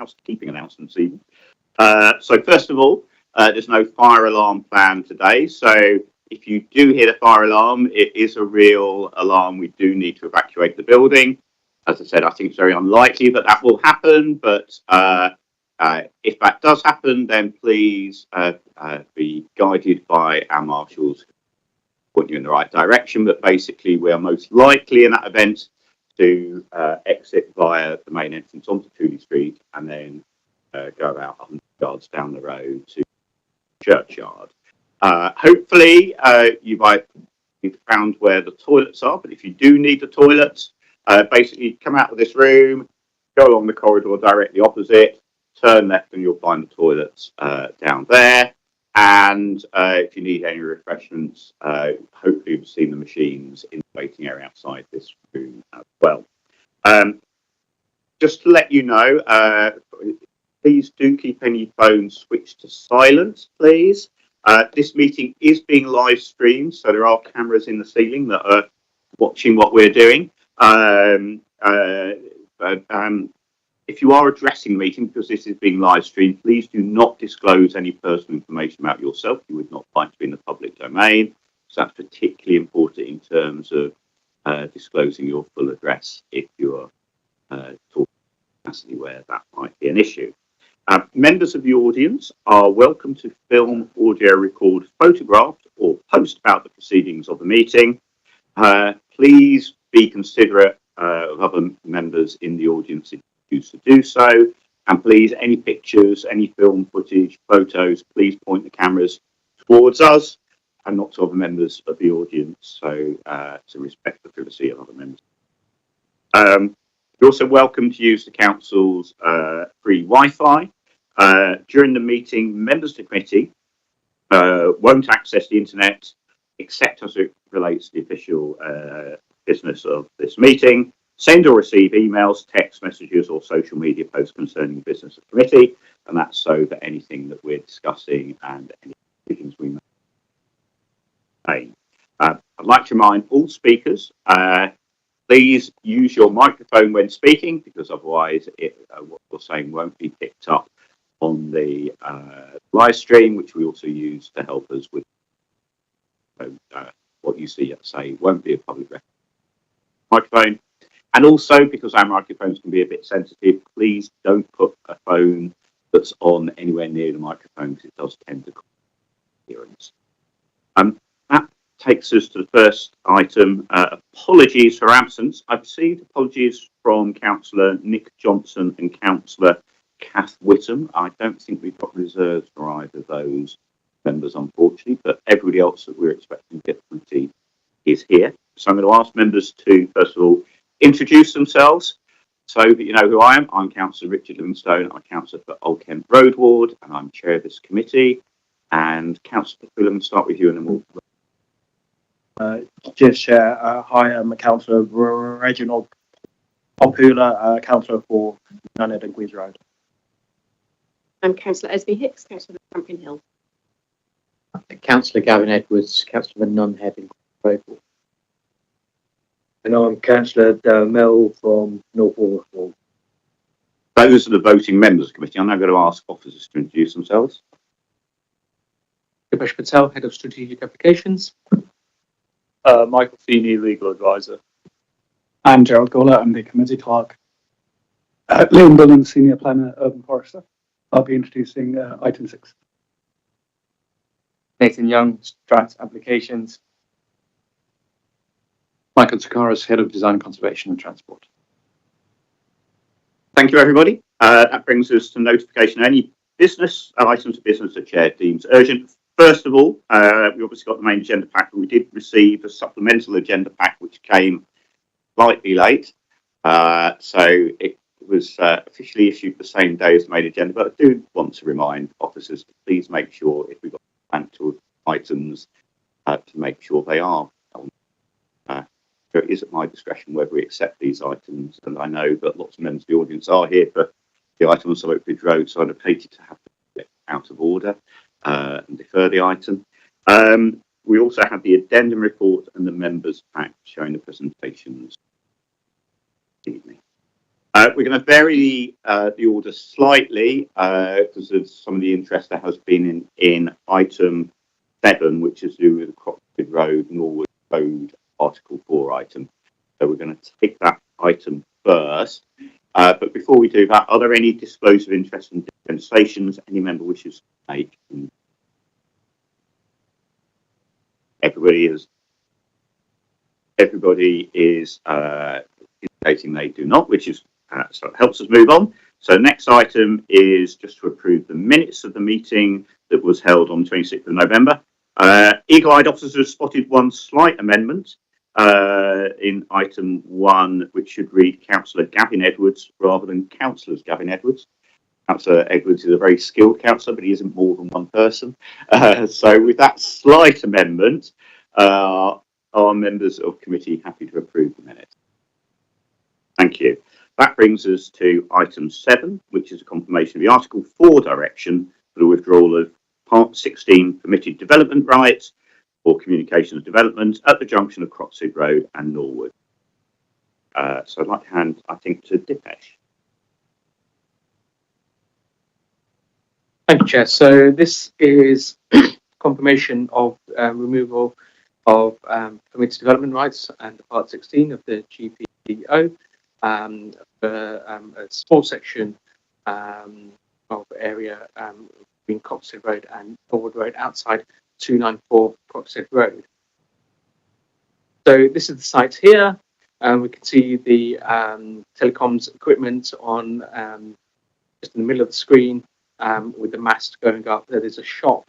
housekeeping announcements even. So first of all, there's no fire alarm planned today. So if you do hear the fire alarm, it is a real alarm. We do need to evacuate the building. As I said, I think it's very unlikely that that will happen, but if that does happen, then please be guided by our marshals who point you in the right direction. But basically, we are most likely in that event to exit via the main entrance onto Tooley Street and then go about 100 yards down the road to the churchyard. Hopefully, you've found where the toilets are, but if you do need the toilets, basically come out of this room, go along the corridor directly opposite, turn left and you'll find the toilets down there. And if you need any refreshments, hopefully you've seen the machines in the waiting area outside this room as well. Just to let you know, please do keep any phones switched to silent, please. This meeting is being live streamed, so there are cameras in the ceiling that are watching what we're doing. If you are addressing the meeting, because this is being live streamed, please do not disclose any personal information about yourself. You would not like to be in the public domain. So that's particularly important in terms of disclosing your full address if you're talking capacity where that might be an issue. Members of the audience are welcome to film, audio record, photograph or post about the proceedings of the meeting. Please be considerate of other members in the audience if you choose to do so. And please, any pictures, any film footage, photos, please point the cameras towards us and not to other members of the audience. So to respect the privacy of other members. You're also welcome to use the council's free Wi-Fi. During the meeting, members of the committee won't access the internet except as it relates to the official business of this meeting. Send or receive emails, text messages or social media posts concerning the business of the committee, and that's so that anything that we're discussing and any decisions we make. I'd like to remind all speakers, please use your microphone when speaking, because otherwise what you're saying won't be picked up on the live stream, which we also use to help us with what you see, say, won't be a public microphone. And also, because our microphones can be a bit sensitive, please don't put a phone that's on anywhere near the microphone, because it does tend to cause interference. That takes us to the first item, apologies for absence. I've received apologies from Councillor Nick Johnson and Councillor Kath Whittam. I don't think we've got reserves for either of those members, unfortunately, but everybody else that we're expecting to get the committee is here. So I'm going to ask members to, first of all, introduce themselves so that you know who I am. I'm Councillor Richard Livingstone. I'm Councillor for Old Kent Road Ward, and I'm chair of this committee. And Councillor Fulham, we'll start with you and then we'll... Cheers, Chair. Hi, I'm Councillor Reginald Popula, Councillor for Nunhead and Queens Road. I'm Councillor Esme Hicks, Councillor for Crampton Hill. Councillor Gavin Edwards, Councillor for Nunhead and Queens Road. And I'm Councillor Mel from North Warwick. Those are the voting members of the committee. I'm now going to ask officers to introduce themselves. Dipesh Patel, Head of Strategic Applications. Michael Feeney, Legal Advisor. I'm Gerald Gola, I'm the Committee Clerk. Liam Dillon, Senior Planner, Urban Forester. I'll be introducing item 6. Nathan Young, Strat Applications. Michael Tsakaris, Head of Design, Conservation and Transport. Thank you, everybody. That brings us to notification of any business items of business the chair deems urgent. First of all, we obviously got the main agenda pack, but we did receive a supplemental agenda pack which came slightly late. So it was officially issued the same day as the main agenda, but I do want to remind officers to please make sure if we've got substantial items to make sure they are. It is at my discretion whether we accept these items, and I know that lots of members of the audience are here for the item on Southwark Bridge Road, so I'd have hated to have to get out of order and defer the item. We also have the addendum report and the members pack showing the presentations this evening. We're going to vary the order slightly because of some of the interest that has been in item 7, which is to do with the Croxford Road, Norwood Road, Article 4 item. So we're going to take that item first. But before we do that, are there any disclosure of interest and dispensations any member wishes to make? Everybody is indicating they do not, which is so it helps us move on. So next item is just to approve the minutes of the meeting that was held on 26th of November. Eagle-eyed officers have spotted one slight amendment in item 1, which should read Councillor Gavin Edwards rather than Councillors Gavin Edwards. Councillor Edwards is a very skilled councillor, but he isn't more than one person. So with that slight amendment, are members of committee happy to approve the minutes? Thank you. That brings us to item 7, which is a confirmation of the Article 4 direction for the withdrawal of Part 16 permitted development rights for communications development at the junction of Croxford Road and Norwood. So I'd like to hand, I think, to Dipesh. Thank you, Chair. So this is confirmation of removal of permitted development rights and Part 16 of the GPO for a small section of area between Croxford Road and Norwood Road outside 294 Croxford Road. So this is the site here. We can see the telecoms equipment on just in the middle of the screen with the mast going up. There is a shop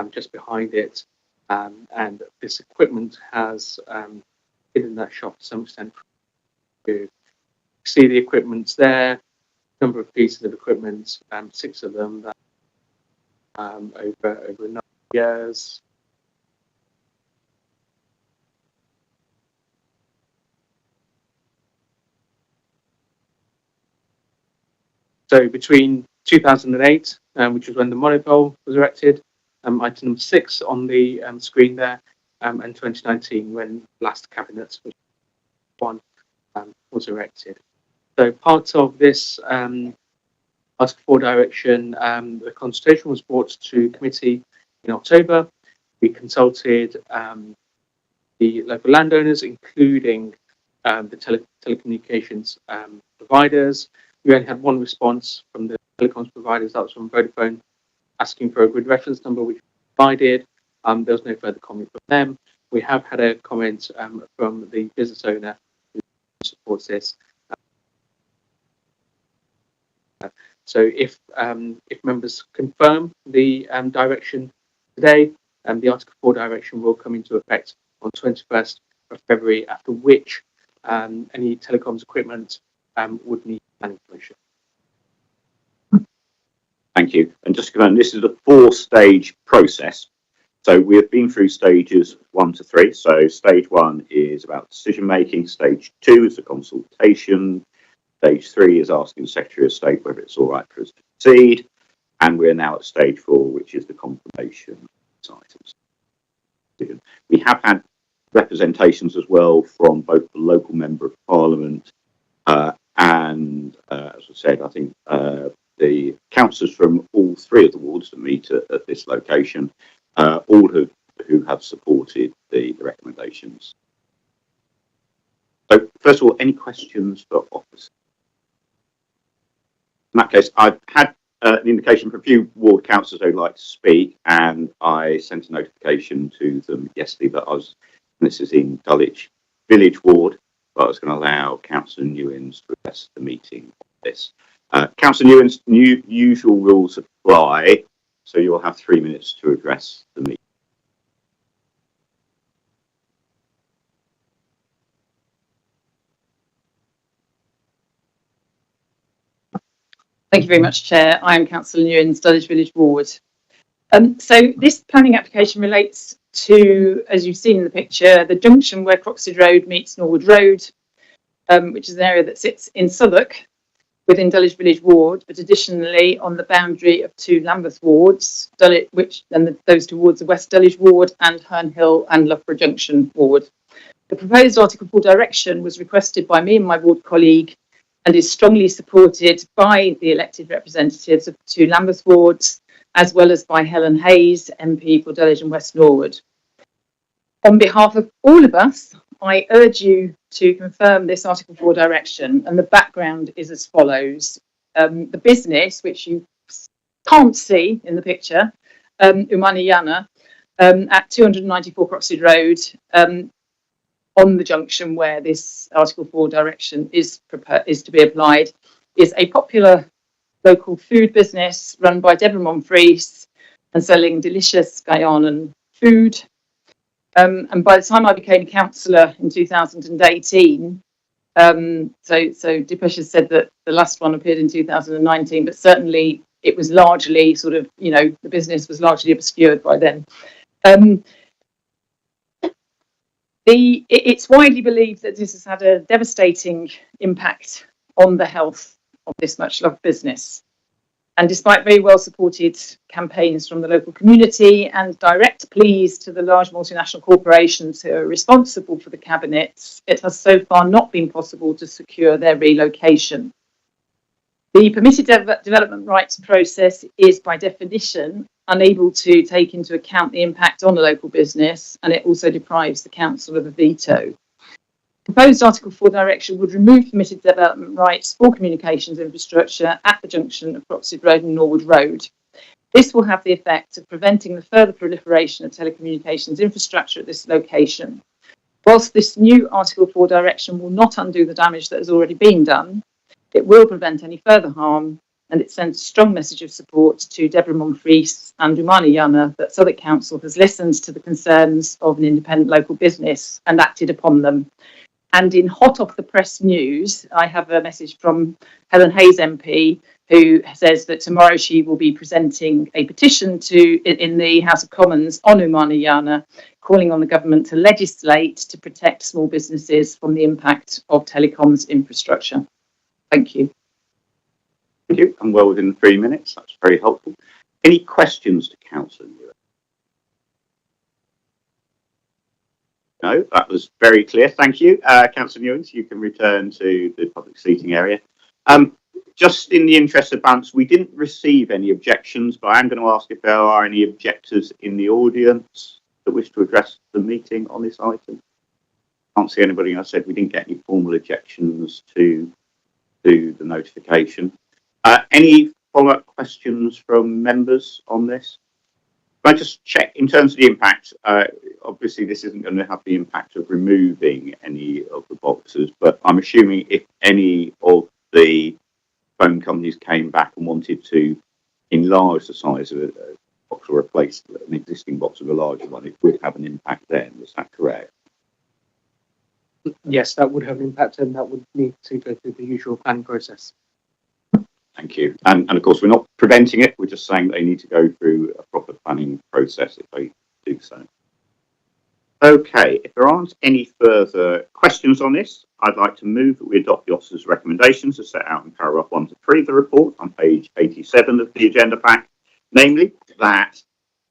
just behind it, and this equipment has hidden that shop to some extent. You see the equipment's there, number of pieces of equipment, 6 of them over a number of years. So between 2008, which was when the monopole was erected, item number 6 on the screen there, and 2019 when last cabinet one was erected. So part of this Article 4 direction, the consultation was brought to committee in October. We consulted the local landowners, including the telecommunications providers. We only had one response from the telecoms providers, that was from Vodafone, asking for a grid reference number, which we provided. There was no further comment from them. We have had a comment from the business owner who supports this. So if members confirm the direction today, the Article 4 direction will come into effect on 21st of February, after which any telecoms equipment would need planning permission. Thank you. And just to confirm, this is a 4-stage process. So we have been through stages 1 to 3. So stage 1 is about decision making. Stage 2 is a consultation. Stage 3 is asking the Secretary of State whether it's all right for us to proceed. And we're now at stage 4, which is the confirmation items. We have had representations as well from both the local Member of Parliament and, as I said, I think the councillors from all 3 of the wards that meet at this location, all who have supported the recommendations. So, first of all, any questions for officers? In that case, I've had an indication from a few ward councillors who'd like to speak, and I sent a notification to them yesterday that this is in Dulwich Village Ward, but I was going to allow Councillor Newins to address the meeting on this. Councillor Newins, usual rules apply, so you'll have 3 minutes to address the meeting. Thank you very much, Chair. I am Councillor Newins, Dulwich Village Ward. So this planning application relates to, as you've seen in the picture, the junction where Croxford Road meets Norwood Road, which is an area that sits in Southwark within Dulwich Village Ward, but additionally on the boundary of 2 Lambeth wards, those 2 wards are West Dulwich Ward and Herne Hill and Loughborough Junction Ward. The proposed Article 4 direction was requested by me and my ward colleague and is strongly supported by the elected representatives of two Lambeth wards, as well as by Helen Hayes, MP for Dulwich and West Norwood. On behalf of all of us, I urge you to confirm this Article 4 direction, and the background is as follows. The business, which you can't see in the picture, Umaniyana, at 294 Croxted Road, on the junction where this Article 4 direction is to be applied, is a popular local food business run by Deborah Monfries and selling delicious Guyanan food. And by the time I became councillor in 2018, so Dipesh has said that the last one appeared in 2019, but certainly it was largely sort of, the business was largely obscured by then. It's widely believed that this has had a devastating impact on the health of this much loved business. And despite very well supported campaigns from the local community and direct pleas to the large multinational corporations who are responsible for the cabinets, it has so far not been possible to secure their relocation. The permitted development rights process is by definition unable to take into account the impact on a local business, and it also deprives the council of a veto. Proposed Article 4 direction would remove permitted development rights for communications infrastructure at the junction of Croxted Road and Norwood Road. This will have the effect of preventing the further proliferation of telecommunications infrastructure at this location. Whilst this new Article 4 direction will not undo the damage that has already been done, it will prevent any further harm, and it sends a strong message of support to Deborah Monfries and Umaniyana that Southwark Council has listened to the concerns of an independent local business and acted upon them. And in hot off the press news, I have a message from Helen Hayes MP, who says that tomorrow she will be presenting a petition in the House of Commons on Umaniyana, calling on the government to legislate to protect small businesses from the impact of telecoms infrastructure. Thank you. Thank you. I'm well within 3 minutes. That's very helpful. Any questions to Councillor Newens? No, that was very clear. Thank you. Councillor Newens, you can return to the public seating area. Just in the interest of balance, we didn't receive any objections, but I'm going to ask if there are any objectors in the audience that wish to address the meeting on this item. Can't see anybody. I said we didn't get any formal objections to the notification. Any follow-up questions from members on this? Can I just check in terms of the impact? Obviously, this isn't going to have the impact of removing any of the boxes, but I'm assuming if any of the phone companies came back and wanted to enlarge the size of a box or replace an existing box with a larger one, it would have an impact then. Is that correct? Yes, that would have an impact, and that would need to go through the usual planning process. Thank you. And of course, we're not preventing it. We're just saying they need to go through a proper planning process if they do so. Okay, if there aren't any further questions on this, I'd like to move that we adopt the officer's recommendations as set out in paragraph 1 to 3 of the report on page 87 of the agenda pack. Namely, that,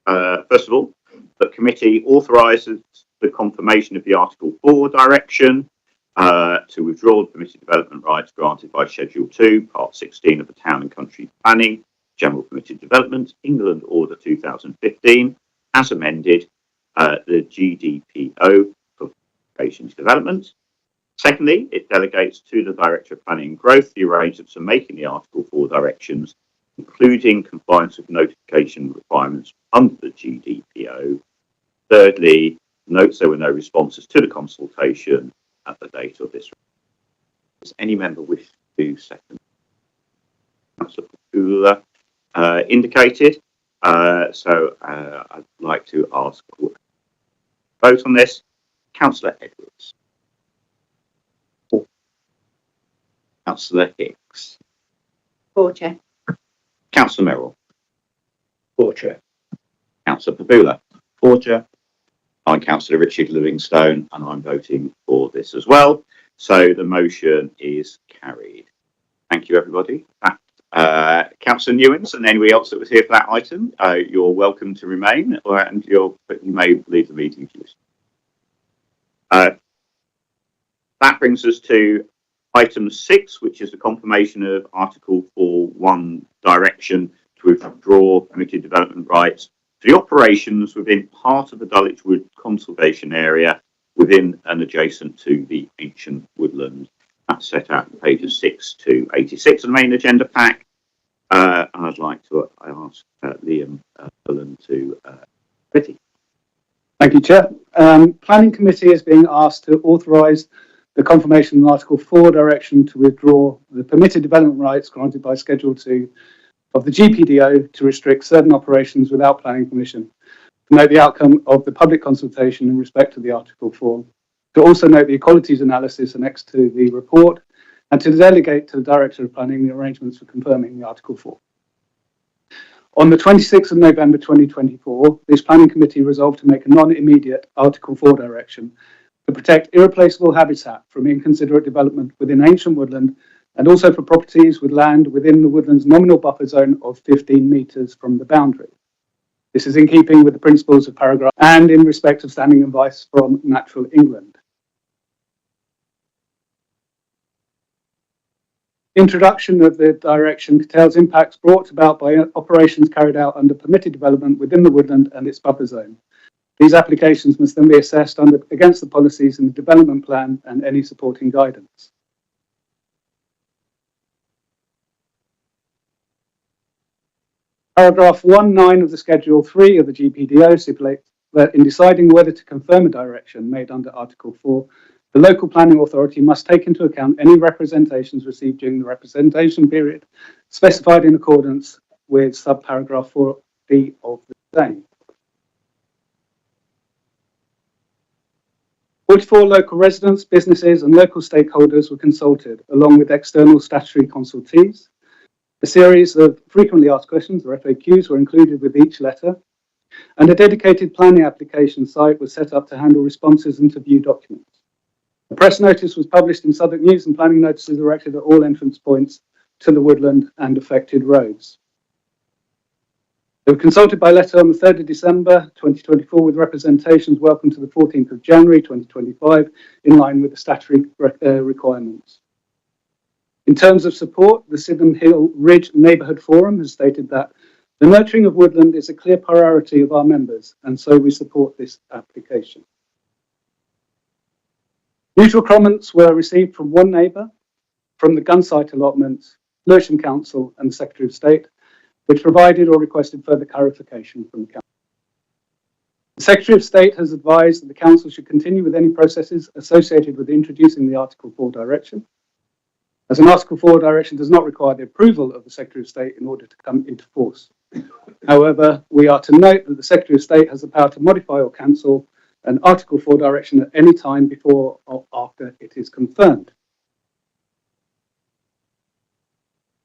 first of all, the committee authorises the confirmation of the Article 4 direction to withdraw the permitted development rights granted by Schedule 2, Part 16 of the Town and Country Planning, General Permitted Development, England Order 2015, as amended, the GDPO for Patients Development. Secondly, it delegates to the Director of Planning and Growth the arrangements for making the Article 4 directions, including compliance with notification requirements under the GDPO. Thirdly, notes there were no responses to the consultation at the date of this. Does any member wish to second? Councillor Pagula indicated. So I'd like to ask for a vote on this. Councillor Edwards. Councillor Hicks. For, Chair. Councillor Merrill. For, Chair. Councillor Pagula. For, Chair. I'm Councillor Richard Livingstone, and I'm voting for this as well. So the motion is carried. Thank you, everybody. Councillor Newens and anybody else that was here for that item, you're welcome to remain, and you may leave the meeting if you wish. That brings us to Item 6, which is the confirmation of Article 4.1 direction to withdraw permitted development rights for the operations within part of the Dulwich Wood conservation area within and adjacent to the ancient woodland. That's set out in pages 6 to 86 of the main agenda pack. And I'd like to ask Liam Bullen to committee. Thank you, Chair. Planning Committee is being asked to authorise the confirmation of Article 4 direction to withdraw the permitted development rights granted by Schedule 2 of the GPDO to restrict certain operations without planning permission, to note the outcome of the public consultation in respect to the Article 4, to also note the equalities analysis annexed to the report, and to delegate to the Director of Planning the arrangements for confirming the Article 4. On the 26th of November 2024, this Planning Committee resolved to make a non-immediate Article 4 direction to protect irreplaceable habitat from inconsiderate development within ancient woodland, and also for properties with land within the woodland's nominal buffer zone of 15 metres from the boundary. This is in keeping with the principles of paragraph and in respect of standing advice from Natural England. Introduction of the direction curtails impacts brought about by operations carried out under permitted development within the woodland and its buffer zone. These applications must then be assessed against the policies in the development plan and any supporting guidance. Paragraph 1.9 of the Schedule 3 of the GPDO stipulates that in deciding whether to confirm a direction made under Article 4, the local planning authority must take into account any representations received during the representation period specified in accordance with subparagraph 4b of the same. 44 local residents, businesses and local stakeholders were consulted, along with external statutory consultees. A series of frequently asked questions, or FAQs, were included with each letter, and a dedicated planning application site was set up to handle responses and to view documents. A press notice was published in Southwark News, and planning notices erected at all entrance points to the woodland and affected roads. They were consulted by letter on the 3rd of December 2024 with representations welcome to the 14th of January 2025 in line with the statutory requirements. In terms of support, the Sydenham Hill Ridge Neighbourhood Forum has stated that the nurturing of woodland is a clear priority of our members, and so we support this application. Neutral comments were received from one neighbour, from the Gunsite allotments, Lewisham Council and the Secretary of State, which provided or requested further clarification from the Council. The Secretary of State has advised that the Council should continue with any processes associated with introducing the Article 4 direction, as an Article 4 direction does not require the approval of the Secretary of State in order to come into force. However, we are to note that the Secretary of State has the power to modify or cancel an Article 4 direction at any time before or after it is confirmed.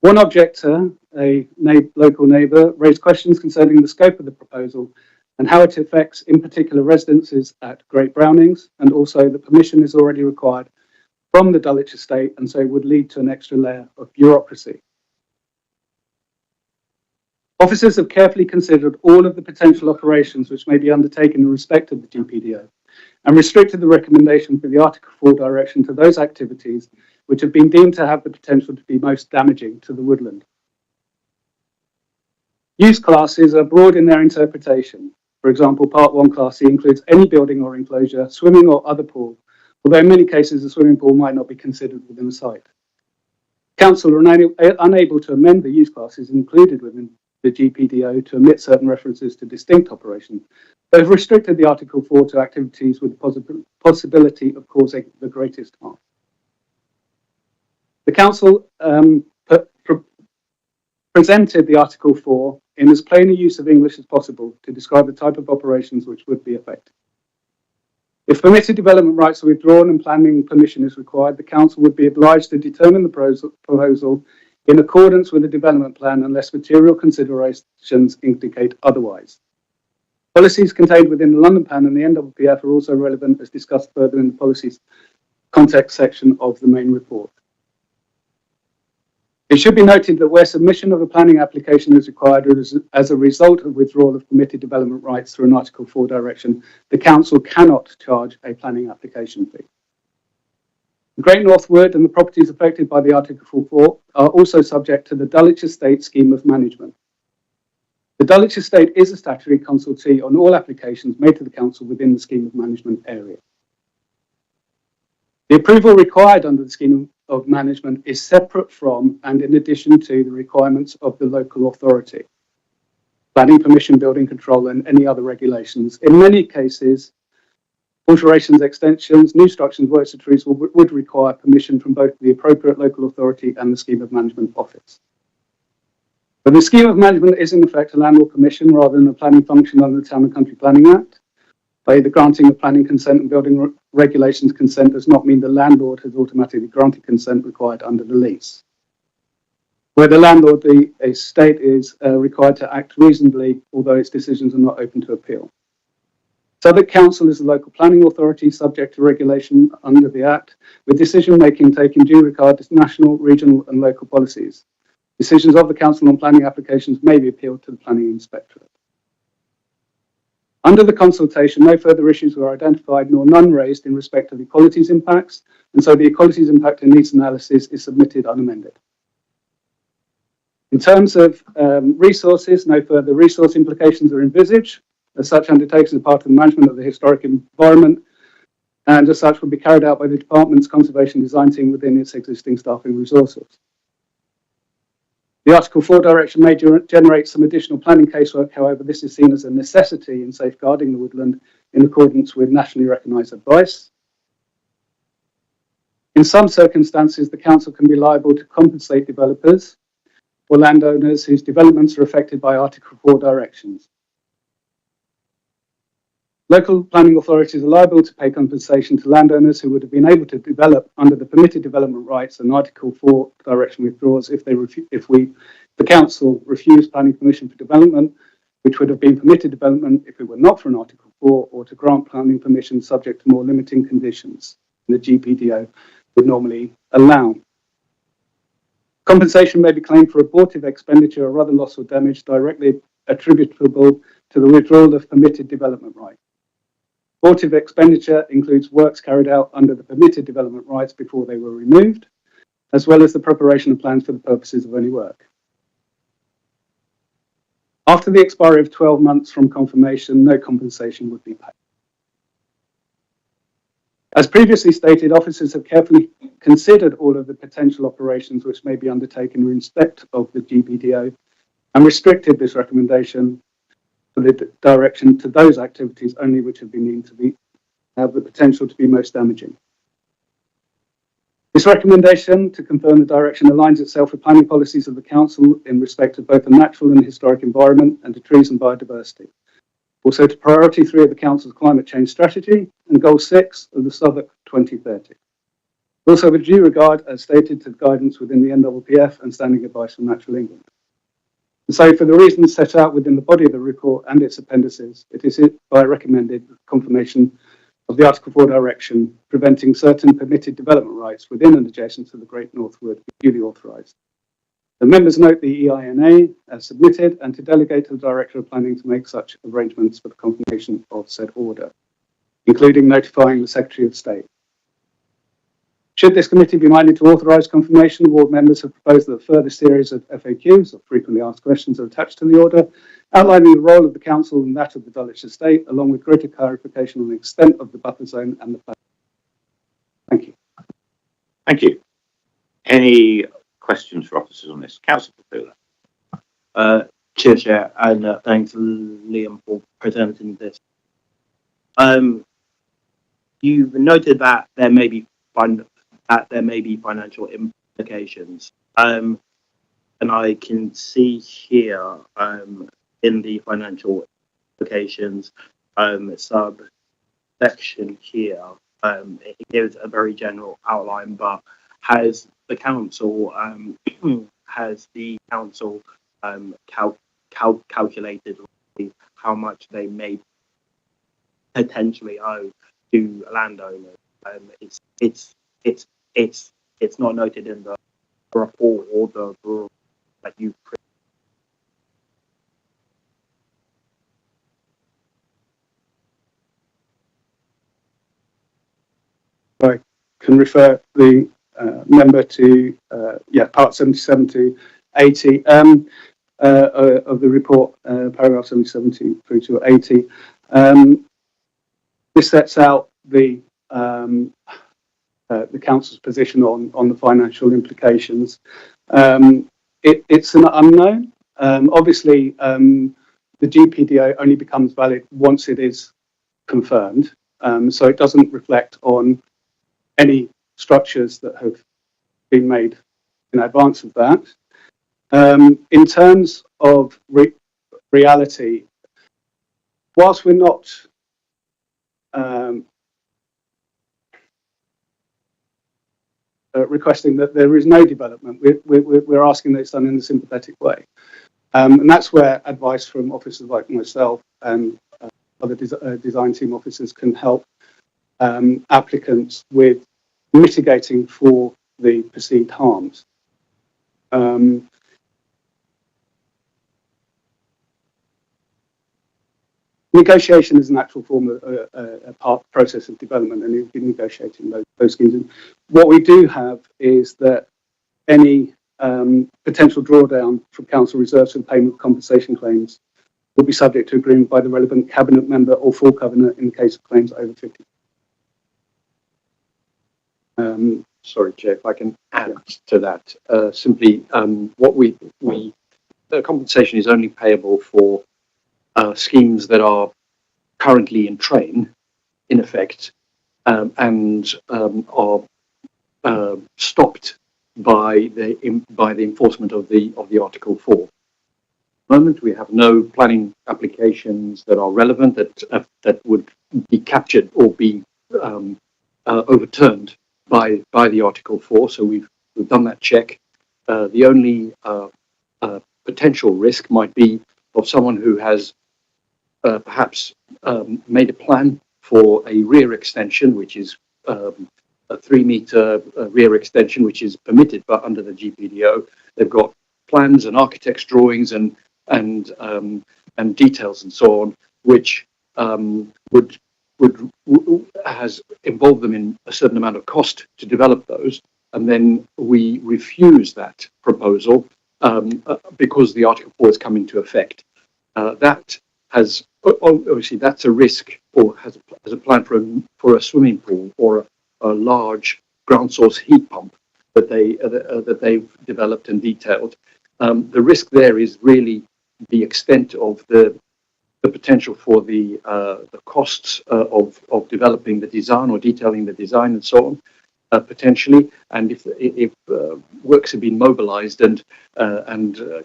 One objector, a local neighbour, raised questions concerning the scope of the proposal and how it affects, in particular, residences at Great Brownings, and also that permission is already required from the Dulwich estate and so would lead to an extra layer of bureaucracy. Officers have carefully considered all of the potential operations which may be undertaken in respect of the GPDO and restricted the recommendation for the Article 4 direction to those activities which have been deemed to have the potential to be most damaging to the woodland. Use classes are broad in their interpretation. For example, Part 1 Class C includes any building or enclosure, swimming or other pool, although in many cases a swimming pool might not be considered within a site. Council are unable to amend the use classes included within the GPDO to omit certain references to distinct operations. They have restricted the Article 4 to activities with the possibility of causing the greatest harm. The Council presented the Article 4 in as plain a use of English as possible to describe the type of operations which would be affected. If permitted development rights are withdrawn and planning permission is required, the Council would be obliged to determine the proposal in accordance with the development plan unless material considerations indicate otherwise. Policies contained within the London Plan and the NWPF are also relevant as discussed further in the policies context section of the main report. It should be noted that where submission of a planning application is required as a result of withdrawal of permitted development rights through an Article 4 direction, the Council cannot charge a planning application fee. The Great North Wood and the properties affected by the Article 4 are also subject to the Dulwich Estate Scheme of Management. The Dulwich Estate is a statutory consultee on all applications made to the Council within the Scheme of Management area. The approval required under the Scheme of Management is separate from and in addition to the requirements of the local authority, planning permission, building control and any other regulations. In many cases, alterations, extensions, new structures, works or trees would require permission from both the appropriate local authority and the Scheme of Management Office. But the Scheme of Management is in effect a landlord commission rather than a planning function under the Town and Country Planning Act. By the granting of planning consent and building regulations consent does not mean the landlord has automatically granted consent required under the lease. Where the landlord, the estate is required to act reasonably, although its decisions are not open to appeal. Southwark Council is the local planning authority subject to regulation under the Act, with decision making taking due regard to national, regional and local policies. Decisions of the Council on planning applications may be appealed to the Planning Inspectorate. Under the consultation, no further issues were identified nor none raised in respect of the equalities impacts, and so the equalities impact and needs analysis is submitted unamended. In terms of resources, no further resource implications are envisaged. As such, undertakes as part of the management of the historic environment, and as such will be carried out by the Department's Conservation Design team within its existing staffing resources. The Article 4 direction may generate some additional planning casework, however, this is seen as a necessity in safeguarding the woodland in accordance with nationally recognised advice. In some circumstances, the Council can be liable to compensate developers or landowners whose developments are affected by Article 4 directions. Local planning authorities are liable to pay compensation to landowners who would have been able to develop under the permitted development rights and Article 4 direction withdraws if the Council refused planning permission for development, which would have been permitted development if it were not for an Article 4, or to grant planning permission subject to more limiting conditions than the GPDO would normally allow. Compensation may be claimed for abortive expenditure or other loss or damage directly attributable to the withdrawal of permitted development right. Abortive expenditure includes works carried out under the permitted development rights before they were removed, as well as the preparation of plans for the purposes of any work. After the expiry of 12 months from confirmation, no compensation would be paid. As previously stated, officers have carefully considered all of the potential operations which may be undertaken in respect of the GPDO and restricted this recommendation for the direction to those activities only which have been deemed to have the potential to be most damaging. This recommendation to confirm the direction aligns itself with planning policies of the Council in respect of both the natural and historic environment and to trees and biodiversity. Also to priority 3 of the Council's climate change strategy and goal 6 of the Southwark 2030. Also with due regard, as stated, to guidance within the NWPF and standing advice from Natural England. And so for the reasons set out within the body of the report and its appendices, it is by recommended confirmation of the Article 4 direction preventing certain permitted development rights within and adjacent to the Great North Wood duly authorised. The members note the EINA as submitted and to delegate to the Director of Planning to make such arrangements for the confirmation of said order, including notifying the Secretary of State. Should this committee be minded to authorise confirmation, the ward members have proposed that a further series of FAQs, or frequently asked questions, are attached to the order, outlining the role of the Council and that of the Dulwich Estate, along with greater clarification on the extent of the buffer zone and the plan. Thank you. Thank you. Any questions for officers on this? Councillor Papula. Chair, and thanks Liam for presenting this. You've noted that there may be financial implications, and I can see here in the financial implications subsection here, it gives a very general outline, but has the council calculated how much they may potentially owe to landowners? It's not noted in the report or the that you. can refer the member to part 77 to 80 of the report, paragraph 77 through to 80. This sets out the council's position on the financial implications. It's an unknown. Obviously, the GPDO only becomes valid once it is confirmed, so it doesn't reflect on any structures that have been made in advance of that. In terms of reality, whilst we're not requesting that there is no development, we're asking that it's done in a sympathetic way. And that's where advice from officers like myself and other design team officers can help applicants with mitigating for the perceived harms. Negotiation is an actual form of a process of development, and you've been negotiating those schemes. And what we do have is that any potential drawdown from council reserves for the payment of compensation claims will be subject to agreement by the relevant cabinet member or full cabinet in the case of claims over 50. Sorry, Chair, if I can add to that. Simply, the compensation is only payable for schemes that are currently in train, in effect, and are stopped by the enforcement of the Article 4. At the moment, we have no planning applications that are relevant that would be captured or be overturned by the Article 4. So we've done that check. The only potential risk might be of someone who has perhaps made a plan for a rear extension, which is a 3-meter rear extension, which is permitted but under the GPDO. They've got plans and architect's drawings and details and so on, which has involved them in a certain amount of cost to develop those, and then we refuse that proposal because the Article 4 has come into effect. That has obviously that's a risk, or has a plan for a swimming pool or a large ground source heat pump that they've developed and detailed. The risk there is really the extent of the potential for the costs of developing the design or detailing the design and so on, potentially. And if works have been mobilized and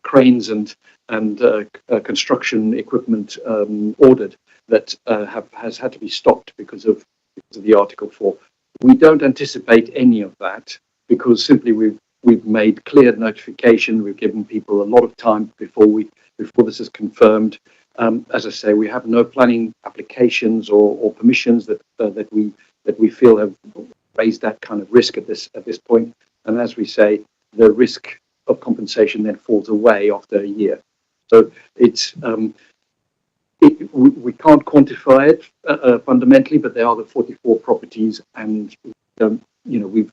cranes and construction equipment ordered that has had to be stopped because of the Article 4. We don't anticipate any of that because simply we've made clear notification. We've given people a lot of time before this is confirmed. As I say, we have no planning applications or permissions that we feel have raised that kind of risk at this point. And as we say, the risk of compensation then falls away after a year. So it's we can't quantify it fundamentally, but there are the 44 properties, and we've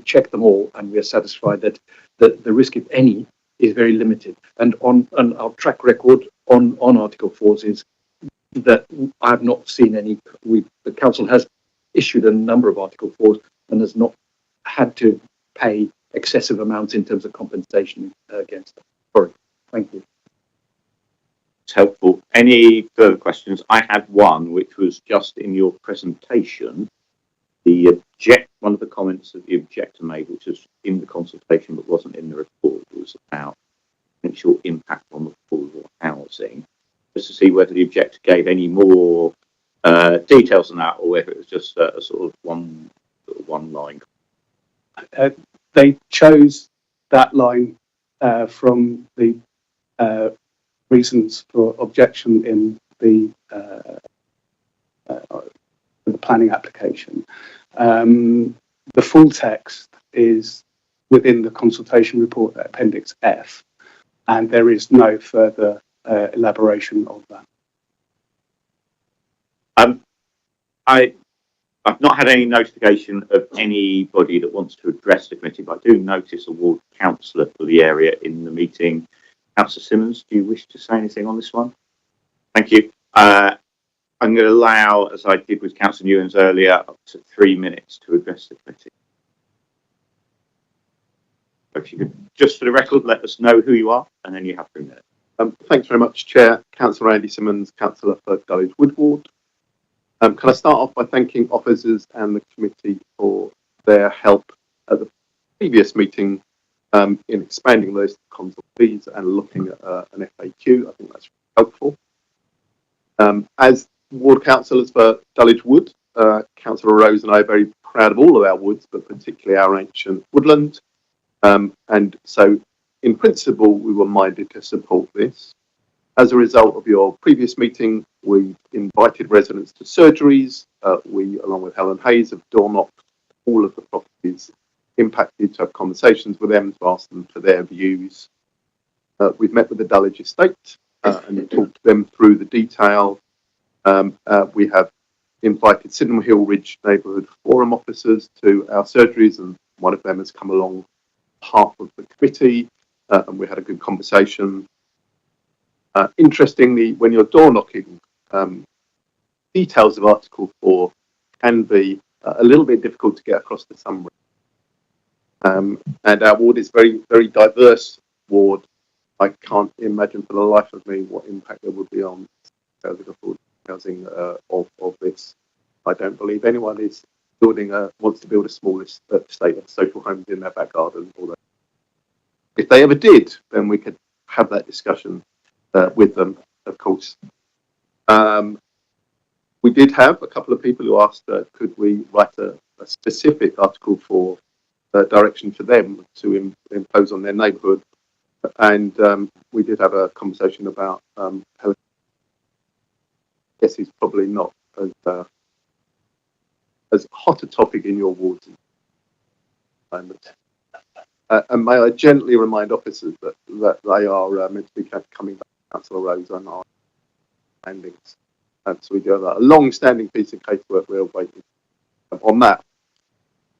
checked them all, and we are satisfied that the risk, if any, is very limited. And on our track record on Article 4s is that I have not seen any. The council has issued a number of Article 4s and has not had to pay excessive amounts in terms of compensation against them. Sorry, thank you. It's helpful. Any further questions? I had one, which was just in your presentation. One of the comments that the objector made, which was in the consultation but wasn't in the report, was about potential impact on the affordable housing. Just to see whether the objector gave any more details on that, or whether it was just a sort of one line. They chose that line from the reasons for objection in the planning application. The full text is within the consultation report, Appendix F, and there is no further elaboration of that. I've not had any notification of anybody that wants to address the committee, but I do notice a ward councillor for the area in the meeting. Councillor Simmons, do you wish to say anything on this one? Thank you. I'm going to allow, as I did with Councillor Newens earlier, up to 3 minutes to address the committee. If you could, just for the record, let us know who you are, and then you have 3 minutes. Thanks very much, Chair. Councillor Andy Simmons, Councillor for Dulwich Wood Ward. Can I start off by thanking officers and the committee for their help at the previous meeting in expanding those consult fees and looking at an FAQ. I think that's helpful. As ward councillors for Dulwich Wood, Councillor Rose and I are very proud of all of our woods, but particularly our ancient woodland. And so, in principle, we were minded to support this. As a result of your previous meeting, we invited residents to surgeries. We, along with Helen Hayes, have door knocked all of the properties impacted to have conversations with them to ask them for their views. We've met with the Dulwich estate and talked to them through the detail. We have invited Sydenham Hill Ridge Neighbourhood Forum officers to our surgeries, and one of them has come along behalf of the committee, and we had a good conversation. Interestingly, when you're door knocking, details of Article 4 can be a little bit difficult to get across the summary. And our ward is very diverse ward. I can't imagine for the life of me what impact there would be on housing of this. I don't believe anyone is wants to build a small estate of social homes in their back garden. Although if they ever did, then we could have that discussion with them, of course. We did have a couple of people who asked, could we write a specific Article 4 direction for them to impose on their neighbourhood, and we did have a conversation about I guess it's probably not as hot a topic in your wards at the moment. And may I gently remind officers that they are meant to be coming back to Councillor Rose on our landings. And so we do have a long-standing piece of casework we're waiting on that.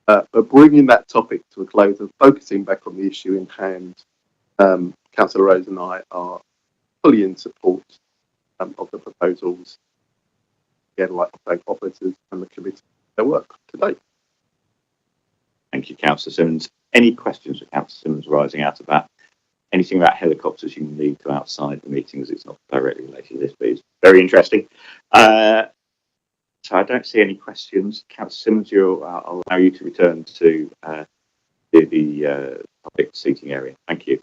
But bringing that topic to a close and focusing back on the issue in hand, Councillor Rose and I are fully in support of the proposals. Again, I'd like to thank officers and the committee for their work today. Thank you, Councillor Simmons. Any questions for Councillor Simmons rising out of that? Anything about helicopters you can leave to outside the meetings? It's not directly related to this, but it's very interesting. So I don't see any questions. Councillor Simmons, I'll allow you to return to the public seating area. Thank you.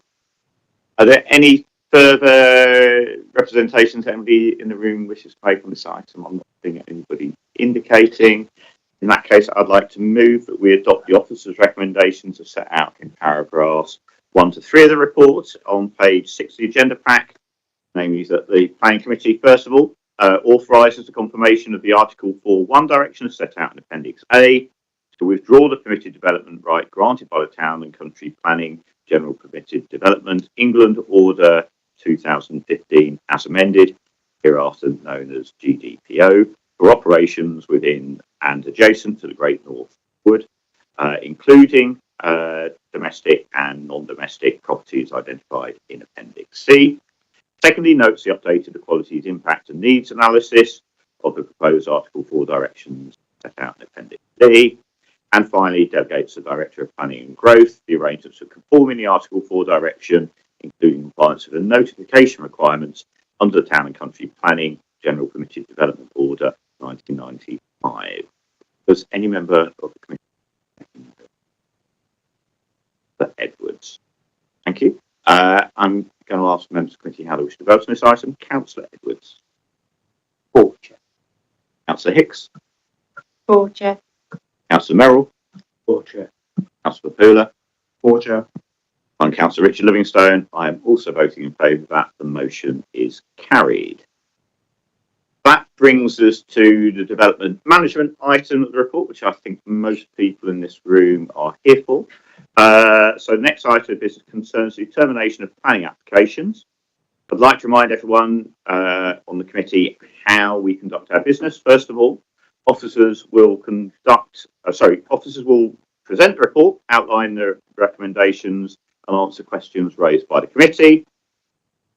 Are there any further representations that anybody in the room wishes to make on this item? I'm not seeing anybody indicating. In that case, I'd like to move that we adopt the officers' recommendations as set out in paragraphs 1 to 3 of the report on page 6 of the agenda pack, namely that the Planning Committee, first of all, authorises the confirmation of the Article 4.1 direction as set out in Appendix A to withdraw the permitted development right granted by the Town and Country Planning General Permitted Development England Order 2015 as amended, hereafter known as GDPO, for operations within and adjacent to the Great North Wood, including domestic and non-domestic properties identified in Appendix C. Secondly, notes the updated equalities, impact and needs analysis of the proposed Article 4 directions set out in Appendix D. And finally, delegates the Director of Planning and Growth the arrangements of conforming the Article 4 direction, including compliance with the notification requirements under the Town and Country Planning General Permitted Development Order 1995. Does any member of the committee? Edwards. Thank you. I'm going to ask members of the committee how they wish to vote on this item. Councillor Edwards. For, Chair. Councillor Hicks. For, Chair. Councillor Merrill. For, Chair. Councillor Pooler. For, Chair. And Councillor Richard Livingstone. I am also voting in favour of that. The motion is carried. That brings us to the development management item of the report, which I think most people in this room are here for. So the next item of business concerns the determination of planning applications. I'd like to remind everyone on the committee how we conduct our business. First of all, officers will present the report, outline the recommendations, and answer questions raised by the committee.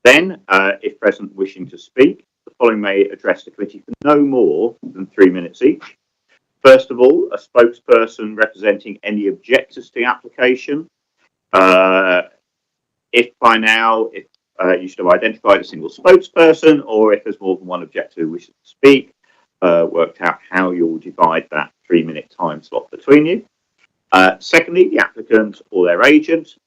Then, if present wishing to speak, the following may address the committee for no more than 3 minutes each. First of all, a spokesperson representing any objectors to the application. If by now, you should have identified a single spokesperson, or if there's more than one objector who wishes to speak, worked out how you'll divide that 3-minute time slot between you. Secondly, the applicant or their agent.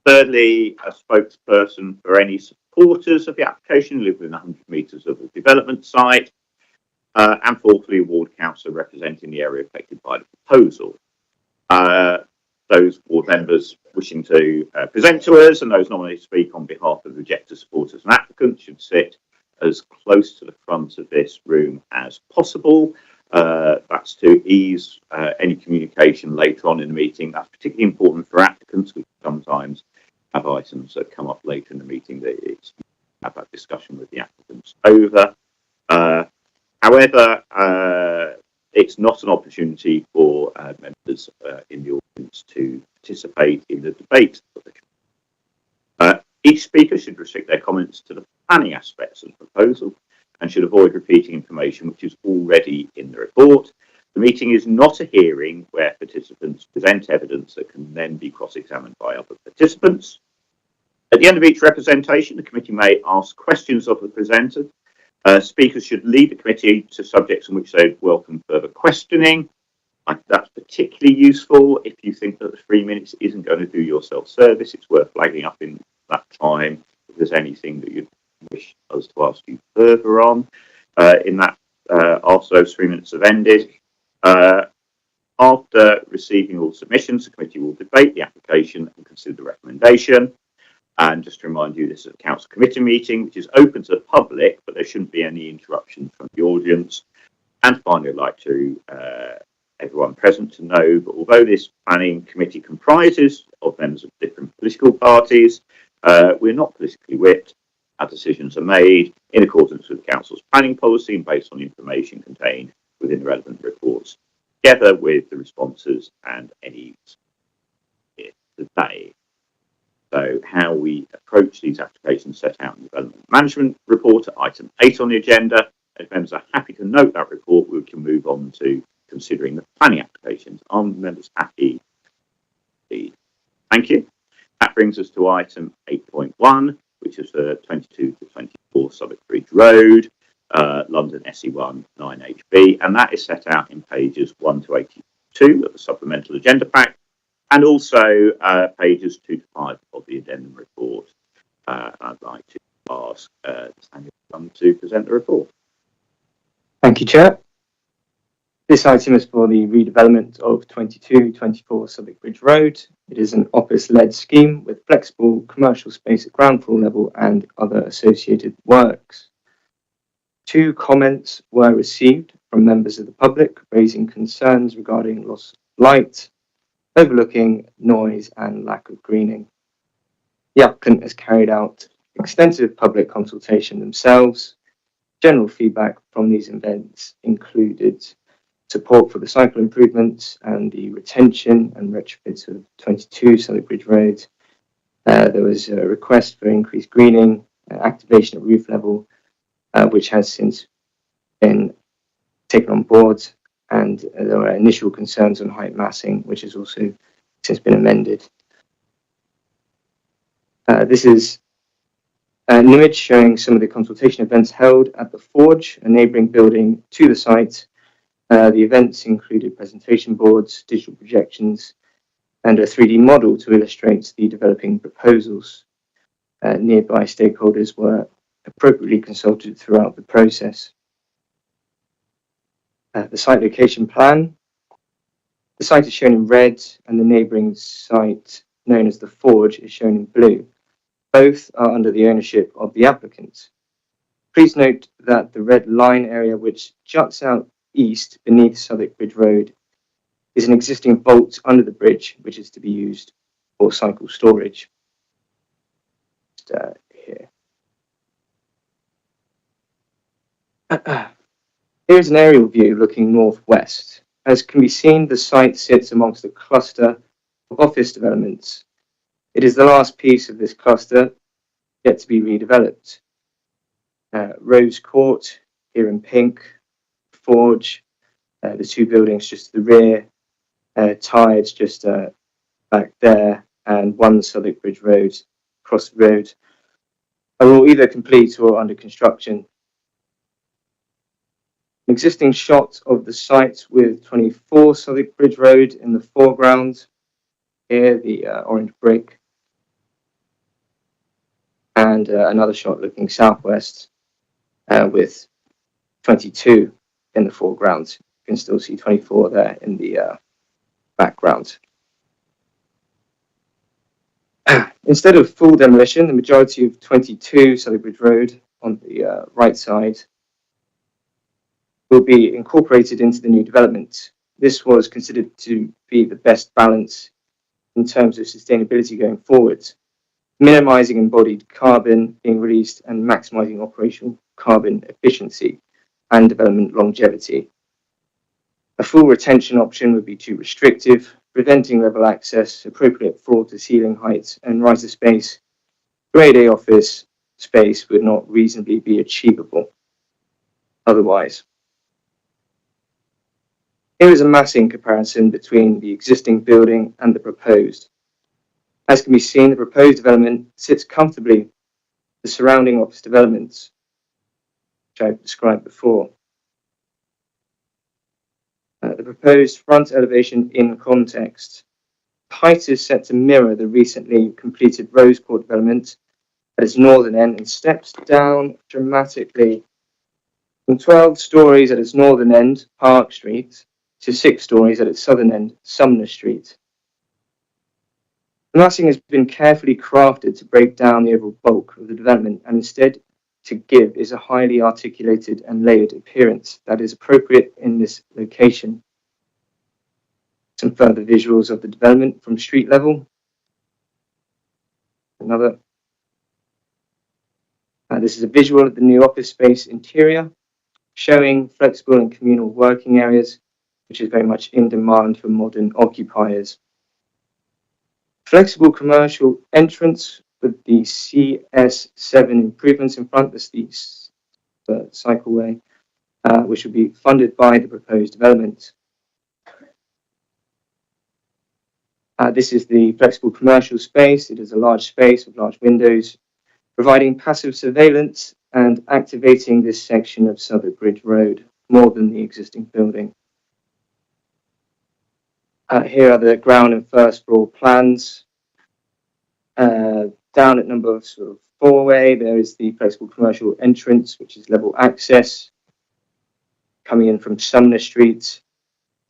Thirdly, a spokesperson for any supporters of the application who live within 100 metres of the development site. And fourthly, a ward councillor representing the area affected by the proposal. Those ward members wishing to present to us and those nominated to speak on behalf of rejectors, supporters and applicants should sit as close to the front of this room as possible. That's to ease any communication later on in the meeting. That's particularly important for applicants who sometimes have items that come up later in the meeting that it's have that discussion with the applicants over. However, it's not an opportunity for members in the audience to participate in the debate. Each speaker should restrict their comments to the planning aspects of the proposal and should avoid repeating information which is already in the report. The meeting is not a hearing where participants present evidence that can then be cross-examined by other participants. At the end of each representation, the committee may ask questions of the presenter. Speakers should lead the committee to subjects on which they welcome further questioning. That's particularly useful if you think that the 3 minutes isn't going to do your self-service. It's worth flagging up in that time if there's anything that you'd wish us to ask you further on. After those 3 minutes have ended, after receiving all submissions, the committee will debate the application and consider the recommendation. And just to remind you, this is a council committee meeting, which is open to the public, but there shouldn't be any interruption from the audience. And finally, I'd like to everyone present to know that although this planning committee comprises of members of different political parties, we're not politically whipped. Our decisions are made in accordance with the council's planning policy and based on information contained within the relevant reports, together with the responses and any here today. So how we approach these applications set out in the Development Management Report at item 8 on the agenda. If members are happy to note that report, we can move on to considering the planning applications. Are members happy? Thank you. That brings us to item 8.1, which is the 22 to 24 Southwark Bridge Road, London SE1 9HB, and that is set out in pages 1 to 82 of the supplemental agenda pack, and also pages 2 to 5 of the addendum report. I'd like to ask Daniel to present the report. Thank you, Chair. This item is for the redevelopment of 22-24 Southwark Bridge Road. It is an office-led scheme with flexible commercial space at ground floor level and other associated works. 2 comments were received from members of the public raising concerns regarding loss of light, overlooking, noise and lack of greening. The applicant has carried out extensive public consultation themselves. General feedback from these events included support for the cycle improvements and the retention and retrofits of 22 Southwark Bridge Road. There was a request for increased greening, activation at roof level, which has since been taken on board, and there were initial concerns on height massing, which has also since been amended. This is an image showing some of the consultation events held at the Forge, a neighbouring building to the site. The events included presentation boards, digital projections, and a 3D model to illustrate the developing proposals. Nearby stakeholders were appropriately consulted throughout the process. The site location plan. The site is shown in red and the neighbouring site, known as the Forge, is shown in blue. Both are under the ownership of the applicant. Please note that the red line area which juts out east beneath Southwark Bridge Road is an existing vault under the bridge, which is to be used for cycle storage. Here. Here is an aerial view looking northwest. As can be seen, the site sits amongst a cluster of office developments. It is the last piece of this cluster yet to be redeveloped. Rose Court, here in pink, Forge, the two buildings just to the rear, Tides just back there, and one Southwark Bridge Road across the road are all either complete or under construction. An existing shot of the site with 24 Southwark Bridge Road in the foreground. Here, the orange brick. And another shot looking southwest with 22 in the foreground. You can still see 24 there in the background. Instead of full demolition, the majority of 22 Southwark Bridge Road on the right side will be incorporated into the new development. This was considered to be the best balance in terms of sustainability going forward, minimizing embodied carbon being released and maximizing operational carbon efficiency and development longevity. A full retention option would be too restrictive, preventing level access, appropriate floor to ceiling heights, and riser space. Grade A office space would not reasonably be achievable otherwise. Here is a massing comparison between the existing building and the proposed. As can be seen, the proposed development sits comfortably with the surrounding office developments, which I've described before. The proposed front elevation in context. Height is set to mirror the recently completed Rose Court development at its northern end and steps down dramatically from 12 stories at its northern end, Park Street, to 6 stories at its southern end, Sumner Street. The massing has been carefully crafted to break down the overall bulk of the development and instead to give is a highly articulated and layered appearance that is appropriate in this location. Some further visuals of the development from street level. Another. This is a visual of the new office space interior, showing flexible and communal working areas, which is very much in demand for modern occupiers. Flexible commercial entrance with the CS7 improvements in front. This is the cycleway, which will be funded by the proposed development. This is the flexible commercial space. It is a large space with large windows, providing passive surveillance and activating this section of Southwark Bridge Road more than the existing building. Here are the ground and first floor plans. Down at number 4A, there is the flexible commercial entrance, which is level access, coming in from Sumner Street.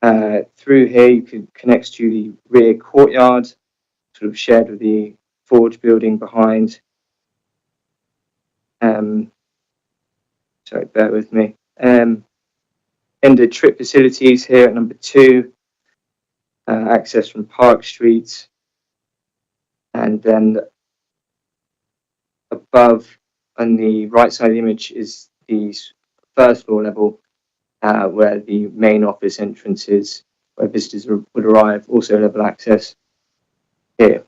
Through here, you can connect to the rear courtyard, sort of shared with the Forge building behind. Sorry, bear with me. Ended trip facilities here at number 2. Access from Park Street, and then above on the right side of the image is the first floor level where the main office entrance is, where visitors would arrive, also level access here.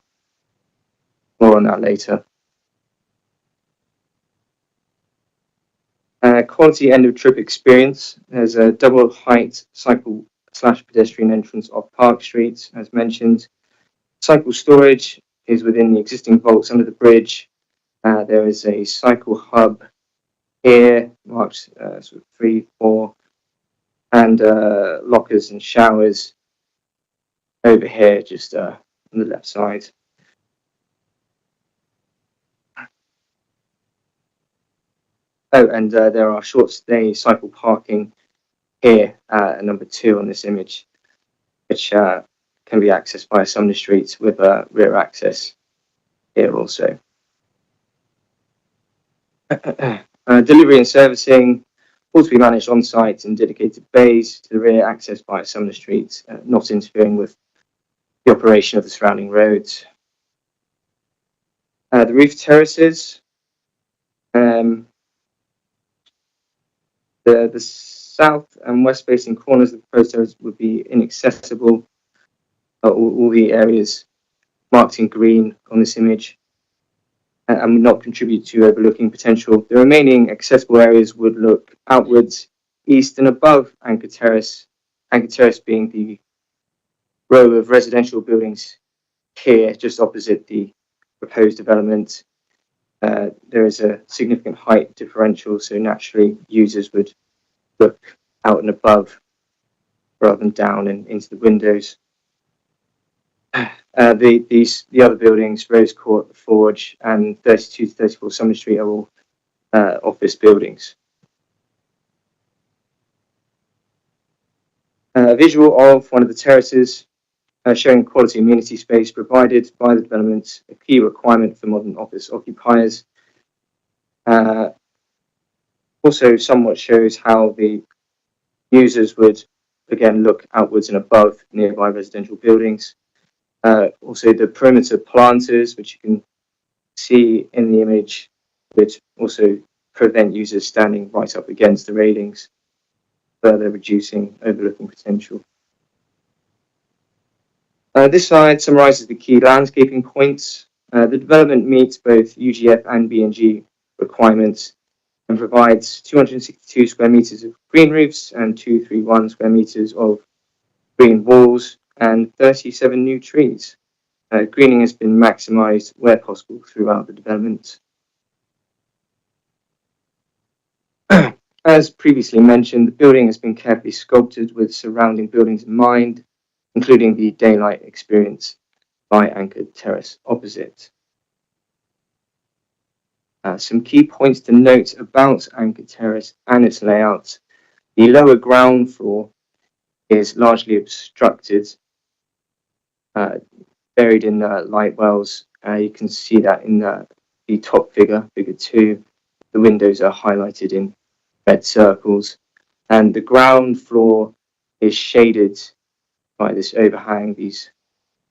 More on that later. Quality end of trip experience. There's a double height cycle / pedestrian entrance off Park Street, as mentioned. Cycle storage is within the existing vaults under the bridge. There is a cycle hub here, marked 3, 4, and lockers and showers over here, just on the left side. Oh, and there are short stay cycle parking here at number 2 on this image, which can be accessed by Sumner Street with rear access here also. Delivery and servicing, all to be managed on site in dedicated bays to the rear access by Sumner Street, not interfering with the operation of the surrounding roads. The roof terraces, the south and west facing corners of the proposed terrace would be inaccessible. All the areas marked in green on this image and would not contribute to overlooking potential. The remaining accessible areas would look outwards, east and above Anchor Terrace being the row of residential buildings here, just opposite the proposed development. There is a significant height differential, so naturally users would look out and above rather than down and into the windows. The other buildings, Rose Court, the Forge, and 32 to 34 Summer Street, are all office buildings. A visual of one of the terraces showing quality amenity space provided by the development, a key requirement for modern office occupiers. Also somewhat shows how the users would again look outwards and above nearby residential buildings. Also the perimeter planters, which you can see in the image, would also prevent users standing right up against the railings, further reducing overlooking potential. This slide summarises the key landscaping points. The development meets both UGF and B&G requirements and provides 262 square metres of green roofs and 231 square metres of green walls and 37 new trees. Greening has been maximised where possible throughout the development. As previously mentioned, the building has been carefully sculpted with surrounding buildings in mind, including the daylight experience by Anchored Terrace opposite. Some key points to note about Anchored Terrace and its layout. The lower ground floor is largely obstructed, buried in light wells. You can see that in the top figure, figure 2. The windows are highlighted in red circles, and the ground floor is shaded by this overhang, these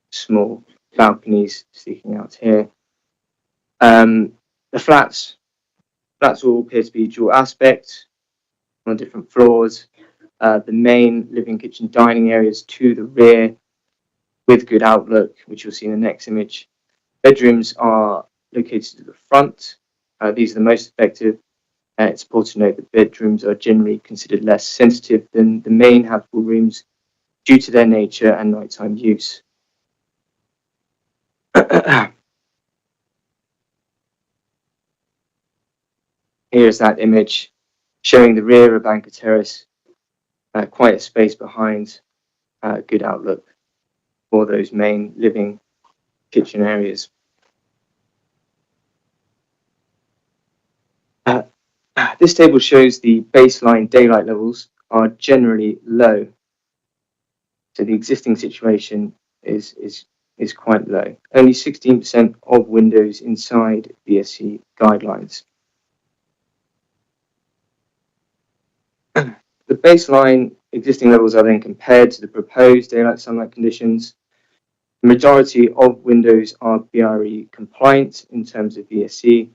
small balconies sticking out here. The flats all appear to be dual aspect on different floors. The main living, kitchen, dining areas to the rear with good outlook, which you'll see in the next image. Bedrooms are located to the front. These are the most effective. It's important to note that bedrooms are generally considered less sensitive than the main habitable rooms due to their nature and nighttime use. Here's that image showing the rear of Anchor Terrace, quite a space behind, good outlook for those main living kitchen areas. This table shows the baseline daylight levels are generally low. So the existing situation is quite low. Only 16% of windows inside BSC guidelines. The baseline existing levels are then compared to the proposed daylight sunlight conditions. The majority of windows are BRE compliant in terms of BSC,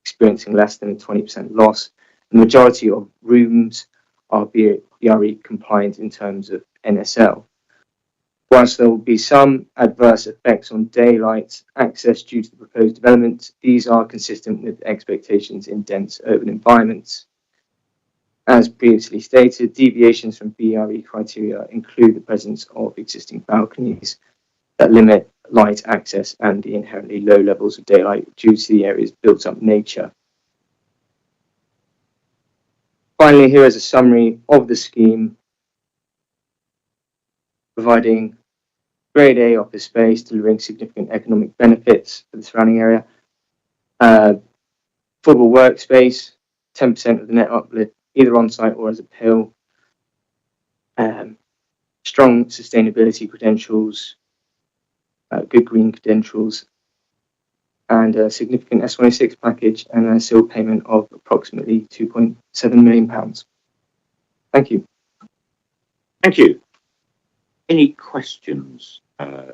experiencing less than a 20% loss. The majority of rooms are BRE compliant in terms of NSL. Whilst there will be some adverse effects on daylight access due to the proposed development, these are consistent with expectations in dense urban environments. As previously stated, deviations from BRE criteria include the presence of existing balconies that limit light access and the inherently low levels of daylight due to the area's built-up nature. Finally, here is a summary of the scheme, providing Grade A office space, delivering significant economic benefits for the surrounding area. Affordable workspace, 10% of the net uplift, either on-site or as a pill. Strong sustainability credentials, good green credentials, and a significant S106 package and a SIL payment of approximately £2.7 million. Thank you. Thank you. Any questions? I'm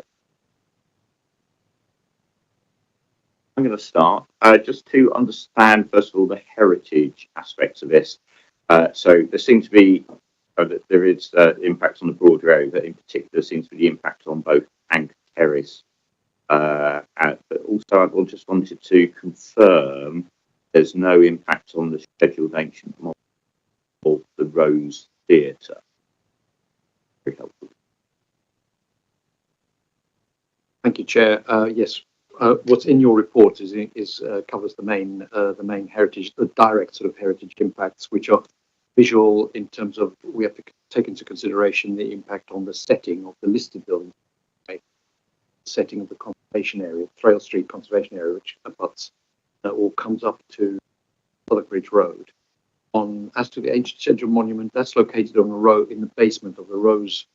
going to start just to understand, first of all, the heritage aspects of this. So there seems to be there is impact on the broader area, but in particular seems to be the impact on both Anchor Terrace. But also, I just wanted to confirm there's no impact on the scheduled ancient model of the Rose Theatre. Very helpful. Thank you, Chair. Yes, what's in your report is covers the main heritage, the direct sort of heritage impacts, which are visual in terms of we have to take into consideration the impact on the setting of the listed building, right? Setting of the conservation area, Trail Street conservation area, which abuts or comes up to Southwark Bridge Road. As to the ancient scheduled monument, that's located on a road in the basement of the Rose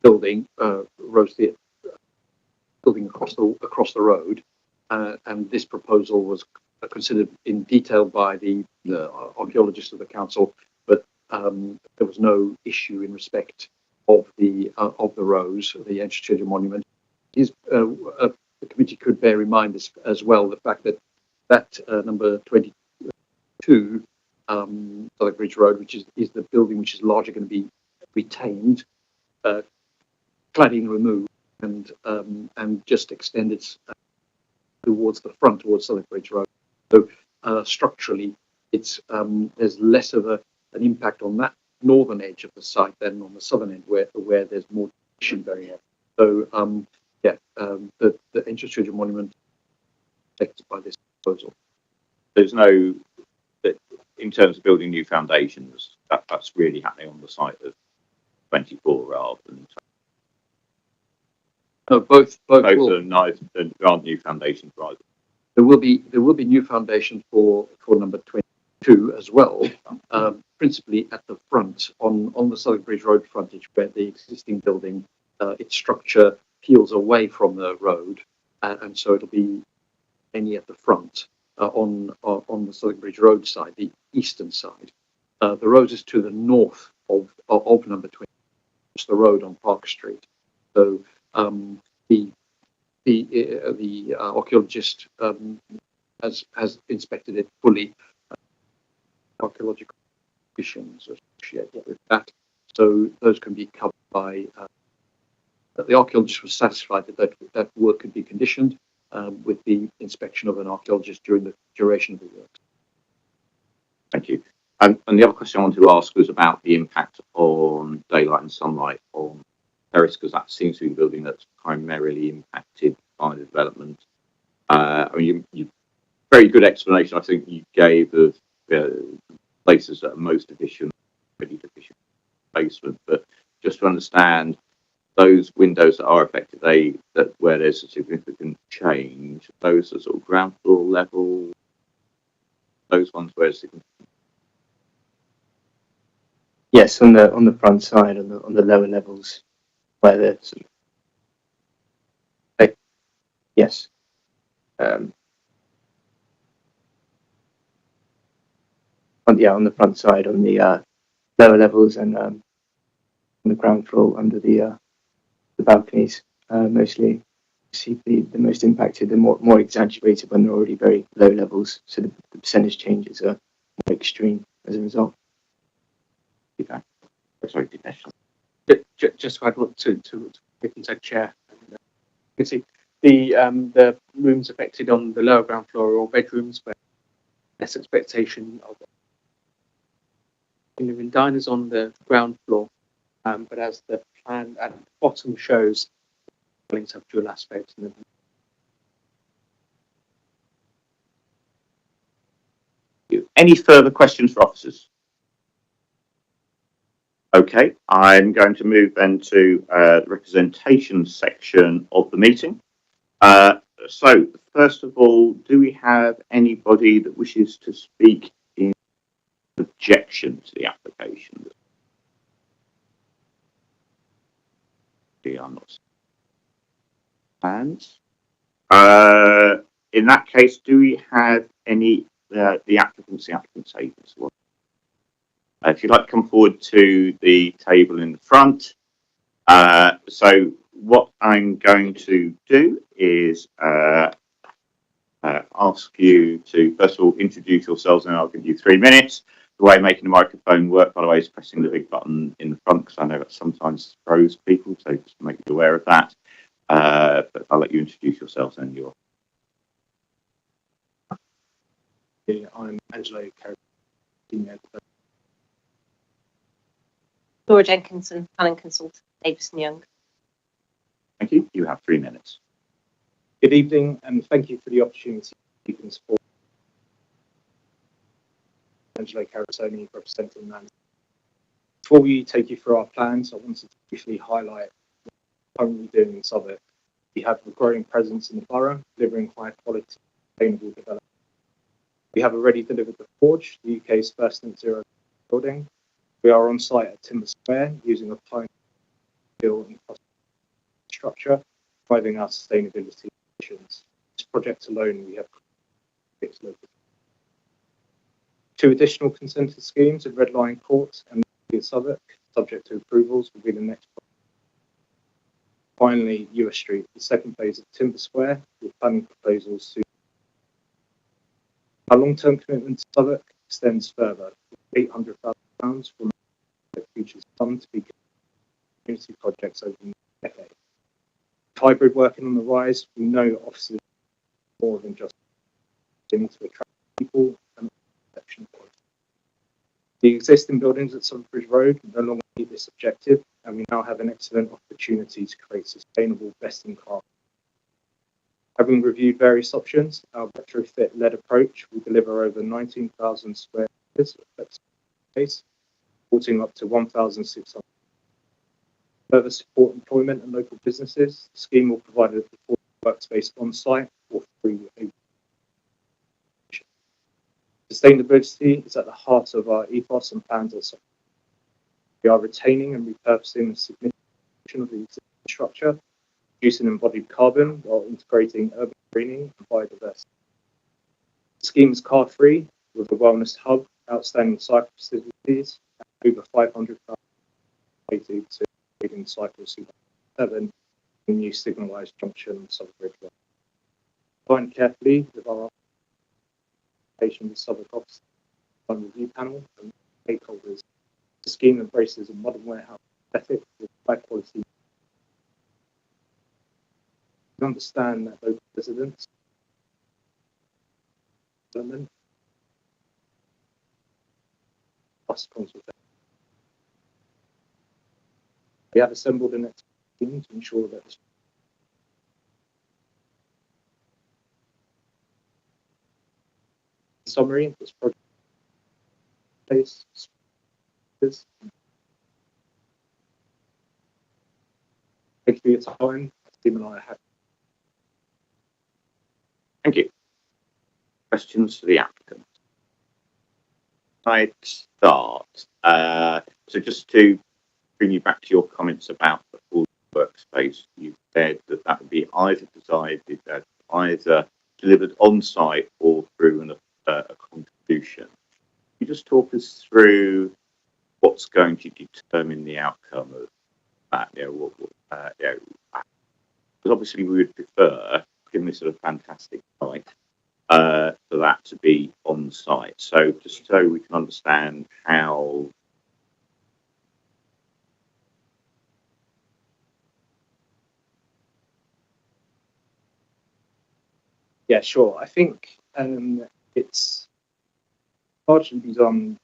building, Rose Theatre building across the road, and this proposal was considered in detail by the archaeologists of the council, but there was no issue in respect of the Rose, the ancient scheduled monument. The committee could bear in mind as well the fact that number 22 Southwark Bridge Road, which is the building which is largely going to be retained, cladding removed, and just extended towards the front, towards Southwark Bridge Road. So structurally, it's there's less of an impact on that northern edge of the site than on the southern end, where there's more tradition very heavy. So the ancient scheduled monument affected by this proposal. There's no, in terms of building new foundations, that's really happening on the site of 24 rather than. No, both are nice. There aren't new foundations either. There will be new foundations for number 22 as well, principally at the front on the Southwark Bridge Road frontage, where the existing building, its structure peels away from the road, and so it'll be mainly at the front on the Southwark Bridge Road side, the eastern side. The road is to the north of number 20, it's the road on Park Street. So the archaeologist has inspected it fully. Archaeological conditions associated with that, so those can be covered by. The archaeologist was satisfied that work could be conditioned with the inspection of an archaeologist during the duration of the work. Thank you. And the other question I wanted to ask was about the impact on daylight and sunlight on terrace, because that seems to be the building that's primarily impacted by the development. I mean, you very good explanation I think you gave of places that are most efficient, really efficient basement, but just to understand those windows that are affected, where there's a significant change, those are sort of ground floor level, those ones where it's Yes, on the front side, on the lower levels, where the sort of, yes, on the front side, on the lower levels, and on the ground floor under the balconies, mostly see the most impacted. They're more exaggerated when they're already very low levels, so the percentage changes are more extreme as a result. Sorry, Just to add to said, Chair, you can see the rooms affected on the lower ground floor are all bedrooms where less expectation of living diners on the ground floor, but as the plan at the bottom shows, buildings have dual aspects. Any further questions for officers? Okay, I'm going to move then to the representation section of the meeting. So, first of all, do we have anybody that wishes to speak in objection to the application? I'm not. Hands. In that case, do we have any the applicant's agents? If you'd like to come forward to the table in the front. So what I'm going to do is ask you to first of all introduce yourselves, and I'll give you 3 minutes. The way of making the microphone work, by the way, is pressing the big button in the front, because I know that sometimes throws people, so just to make you aware of that. But I'll let you introduce yourselves and your. I'm Angelo Carabinieri. Laura Jenkinson, planning consultant, Davis & Young. Thank you. You have 3 minutes. Good evening, and thank you for the opportunity to speak in support. Angelo Carabinieri, representing Man. Before we take you through our plans, I wanted to briefly highlight what we're currently doing in Southwark. We have a growing presence in the borough, delivering high quality, sustainable development. We have already delivered the Forge, the UK's first net zero building. We are on site at Timber Square using a pioneer skill and cost structure, driving our sustainability ambitions. This project alone, we have 6 local. 2 additional consented schemes at Red Lion Court and Southwark, subject to approvals, will be the next project. Finally, US Street, the second phase of Timber Square, with planning proposals to. Our long-term commitment to Southwark extends further, with £800,000 from the Futures Fund to be community projects over the next decade. With hybrid working on the rise, we know offices are more than just to attract people and perception quality. The existing buildings at Southbridge Road no longer meet this objective, and we now have an excellent opportunity to create sustainable, best-in-class. Having reviewed various options, our retrofit-led approach will deliver over 19,000 square meters of flexible space, supporting up to 1,600. Further support employment and local businesses. The scheme will provide a workspace on-site or through a. Sustainability is at the heart of our ethos and plans at Southwark. We are retaining and repurposing a significant portion of the existing structure, reducing embodied carbon while integrating urban greening and biodiversity. The scheme is car-free with a wellness hub, outstanding cycle facilities, and over 500,000 related to leading cycle C7 in new signalised junction Southbridge Road. Combined carefully with our with Southwark Office review panel and stakeholders, the scheme embraces a modern warehouse aesthetic with high quality. We understand that local residents plus consultation. We have assembled an expert team to ensure that this. In summary, this project is. Thank you for your time. Steve and I are happy. Thank you. Questions for the applicant? I'd start. So just to bring you back to your comments about the full workspace, you said that that would be either delivered on site or through a contribution. Can you just talk us through what's going to determine the outcome of that? Because obviously we would prefer, given this sort of fantastic site, for that to be on site. So just so we can understand how. Yeah, sure. I think it's largely done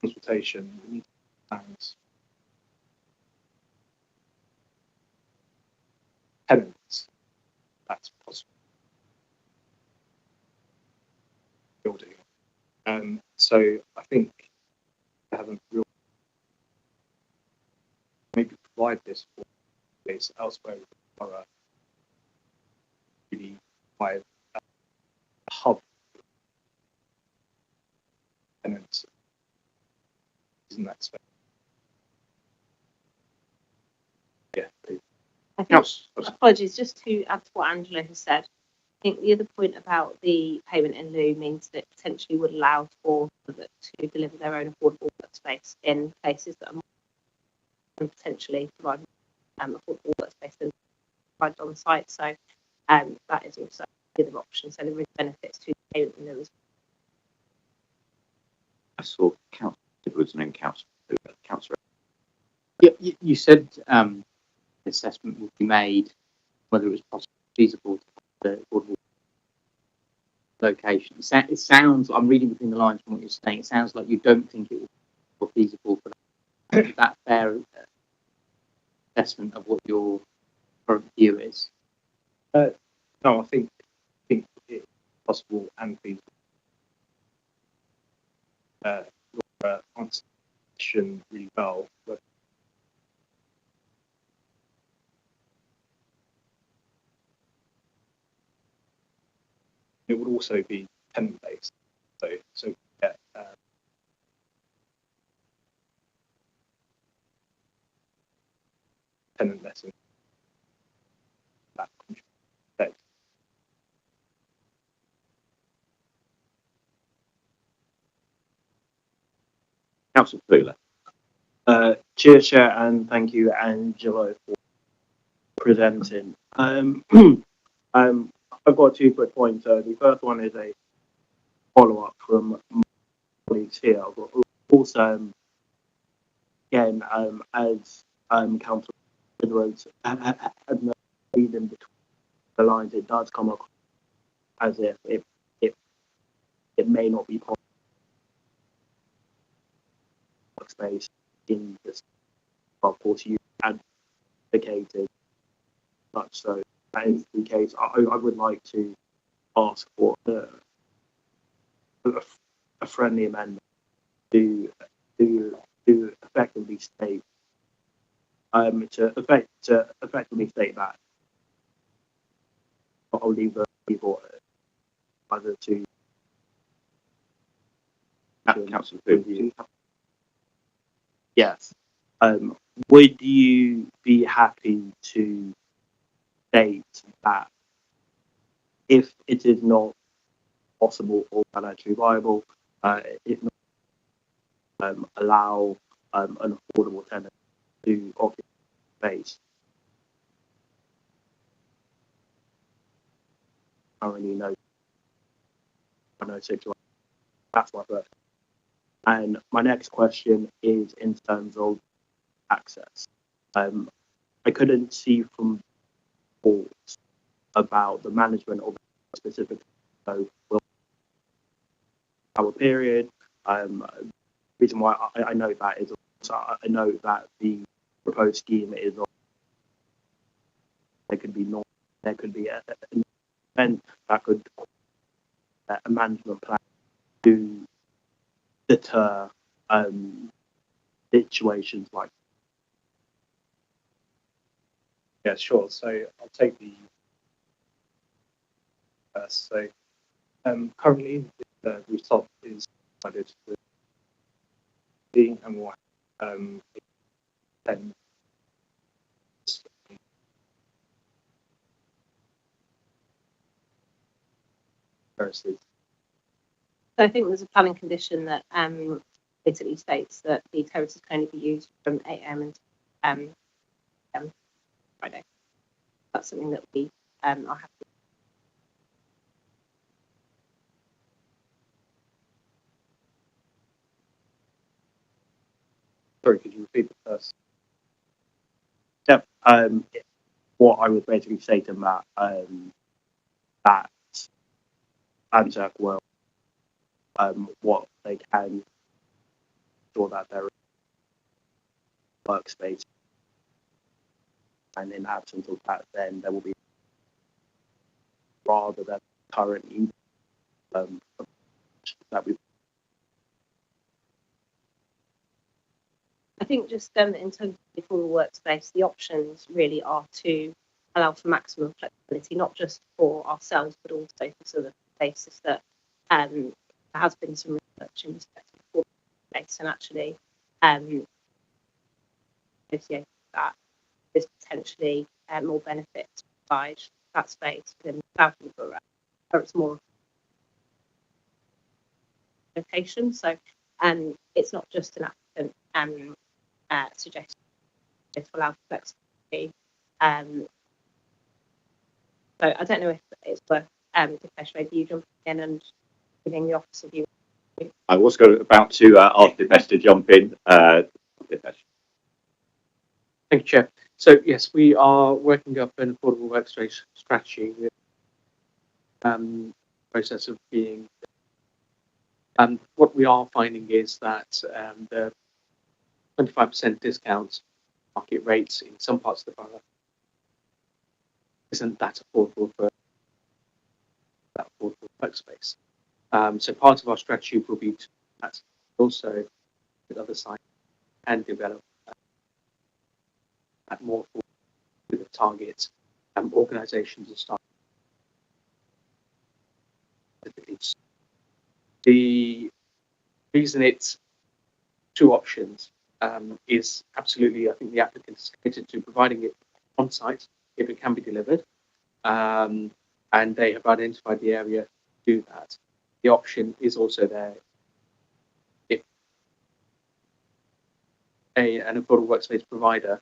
consultation. We need plans. Tenants, that's possible. Building. So I think I haven't really maybe provide this for place elsewhere with the borough. Really by a hub tenants in that space. Yeah. I think, apologies, just to add to what Angela has said, I think the other point about the payment in lieu means that it potentially would allow for them to deliver their own affordable workspace in places that are more and potentially provide affordable workspace than provided on site. So that is also the other option. So there is benefits to payment in those. I saw Councillor Edwards and then Councillor. Yeah, you said the assessment would be made whether it was possible, feasible to the affordable location. It sounds, I'm reading between the lines from what you're saying, it sounds like you don't think it will be feasible for that. Is that fair assessment of what your current view is? No, I think it's possible and feasible. Laura answered the question really well, but it would also be tenant based. So we get tenant letting that contributes. Councillor Fuller. Chair, and thank you, Angelo, for presenting. I've got 2 quick points. The first one is a follow-up from my colleagues here. But also, again, as Councillor Rhodes had reading between the lines, it does come across as if it may not be possible space in this. Of course, you advocated much so. That is the case. I would like to ask for a friendly amendment to effectively state to effectively state that. I'll leave the people either to Councillor Fuller. Yes. Would you be happy to state that if it is not possible or financially viable, if not, allow an affordable tenant to occupy space? Currently, no situation. That's my first. And my next question is in terms of access. I couldn't see from reports about the management of specific our period. Reason why I know that is I know that the proposed scheme is there could be an event that could a management plan to deter situations like. yeah, sure. So I'll take the first. So currently the rooftop is provided with B and will have 10 terraces. So I think there's a planning condition that basically states that the terraces can only be used from 8 a.m. until Friday. That's something that we are happy. Sorry, could you repeat the first? Yep. What I would basically say to that that Southwark will what they can ensure that there is workspace, and in absence of that, then there will be rather than currently that we. I think just in terms of the full workspace, the options really are to allow for maximum flexibility, not just for ourselves, but also for sort of basis that there has been some research in respect of space, and actually associated with that there's potentially more benefit to provide that space within the Southwark borough, where it's more location. So it's not just an applicant suggestion to allow flexibility. So I don't know if it's worth Dipesh, maybe you jump in and giving the officer view. I was about to ask Dipesh to jump in. Dipesh. Thank you, Chair. So yes, we are working up an affordable workspace strategy with process of being. What we are finding is that the 25% discount market rates in some parts of the borough isn't that affordable for that affordable workspace. So part of our strategy will be to also with other sites and develop at more with a target organisations and staff. The reason it's two options is absolutely, I think the applicant is committed to providing it on site if it can be delivered, and they have identified the area to do that. The option is also there if an affordable workspace provider,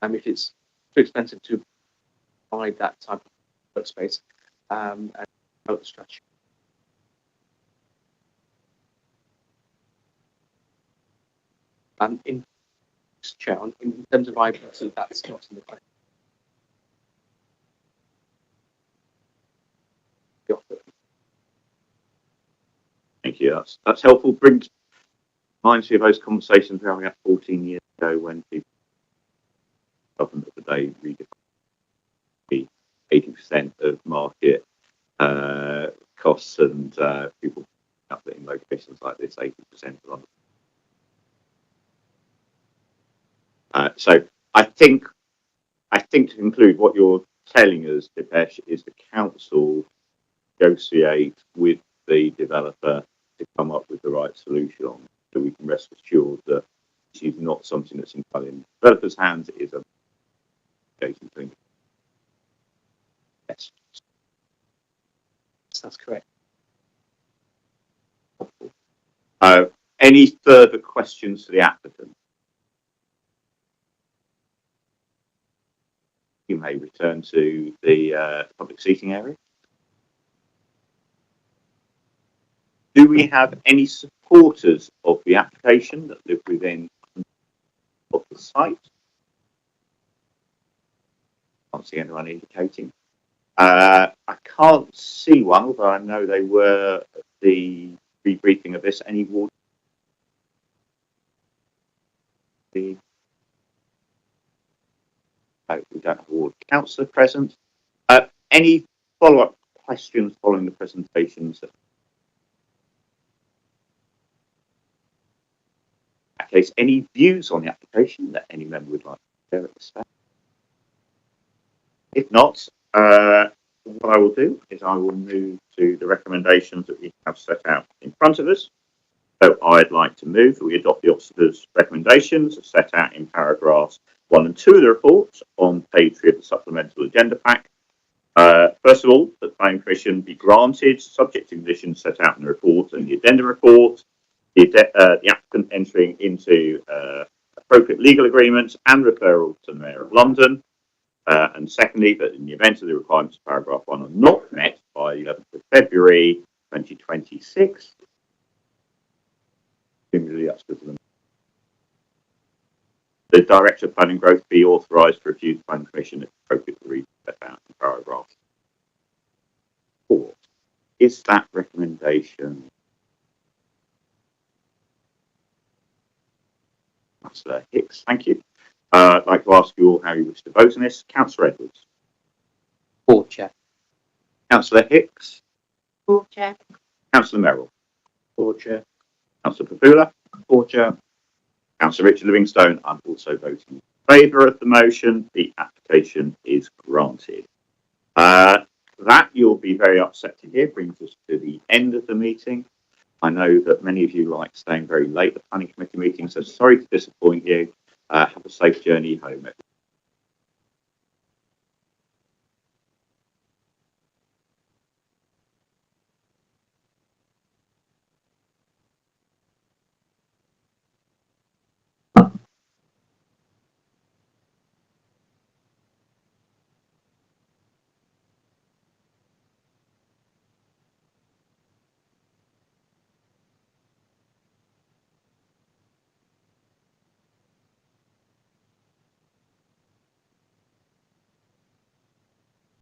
if it's too expensive to provide that type of workspace, and develop the strategy. In Chair, in terms of IPC, that's not in the question. Thank you. That's helpful. Reminds me of those conversations we had 14 years ago when people government of the day redefined 80% of market costs, and people up in locations like this 80% of London. So I think to conclude, what you're telling us, Dipesh, is the council negotiate with the developer to come up with the right solution, so we can rest assured that this is not something that's entirely in the developer's hands. It is a thing. Yes, That's correct. Any further questions for the applicant? You may return to the public seating area. Do we have any supporters of the application that live within of the site? Can't see anyone indicating. I can't see one, although I know they were at the rebriefing of this. Any ward? We don't have a ward councillor present. Any follow-up questions following the presentations? In that case, any views on the application that any member would like to share at this stage? If not, what I will do is I will move to the recommendations that we have set out in front of us. So I'd like to move that we adopt the officer's recommendations set out in paragraphs 1 and 2 of the report on page 3 of the supplemental agenda pack. First of all, that planning permission be granted subject to conditions set out in the report and the addendum report, the applicant entering into appropriate legal agreements and referral to the Mayor of London. And secondly, that in the event of the requirements of paragraph 1 are not met by 11th of February 2026, the Director of Planning Growth be authorised to refuse planning permission if appropriately set out in paragraph 4. Is that recommendation? Councillor Hicks, thank you. I'd like to ask you all how you wish to vote on this. Councillor Edwards. For, Chair. Councillor Hicks. For, Chair. Councillor Merrill. For, Chair. Councillor Papula. For, Chair. Councillor Richard Livingstone. I'm also voting in favour of the motion. The application is granted. That you'll be very upset to hear brings us to the end of the meeting. I know that many of you like staying very late at planning committee meetings, so sorry to disappoint you. Have a safe journey home.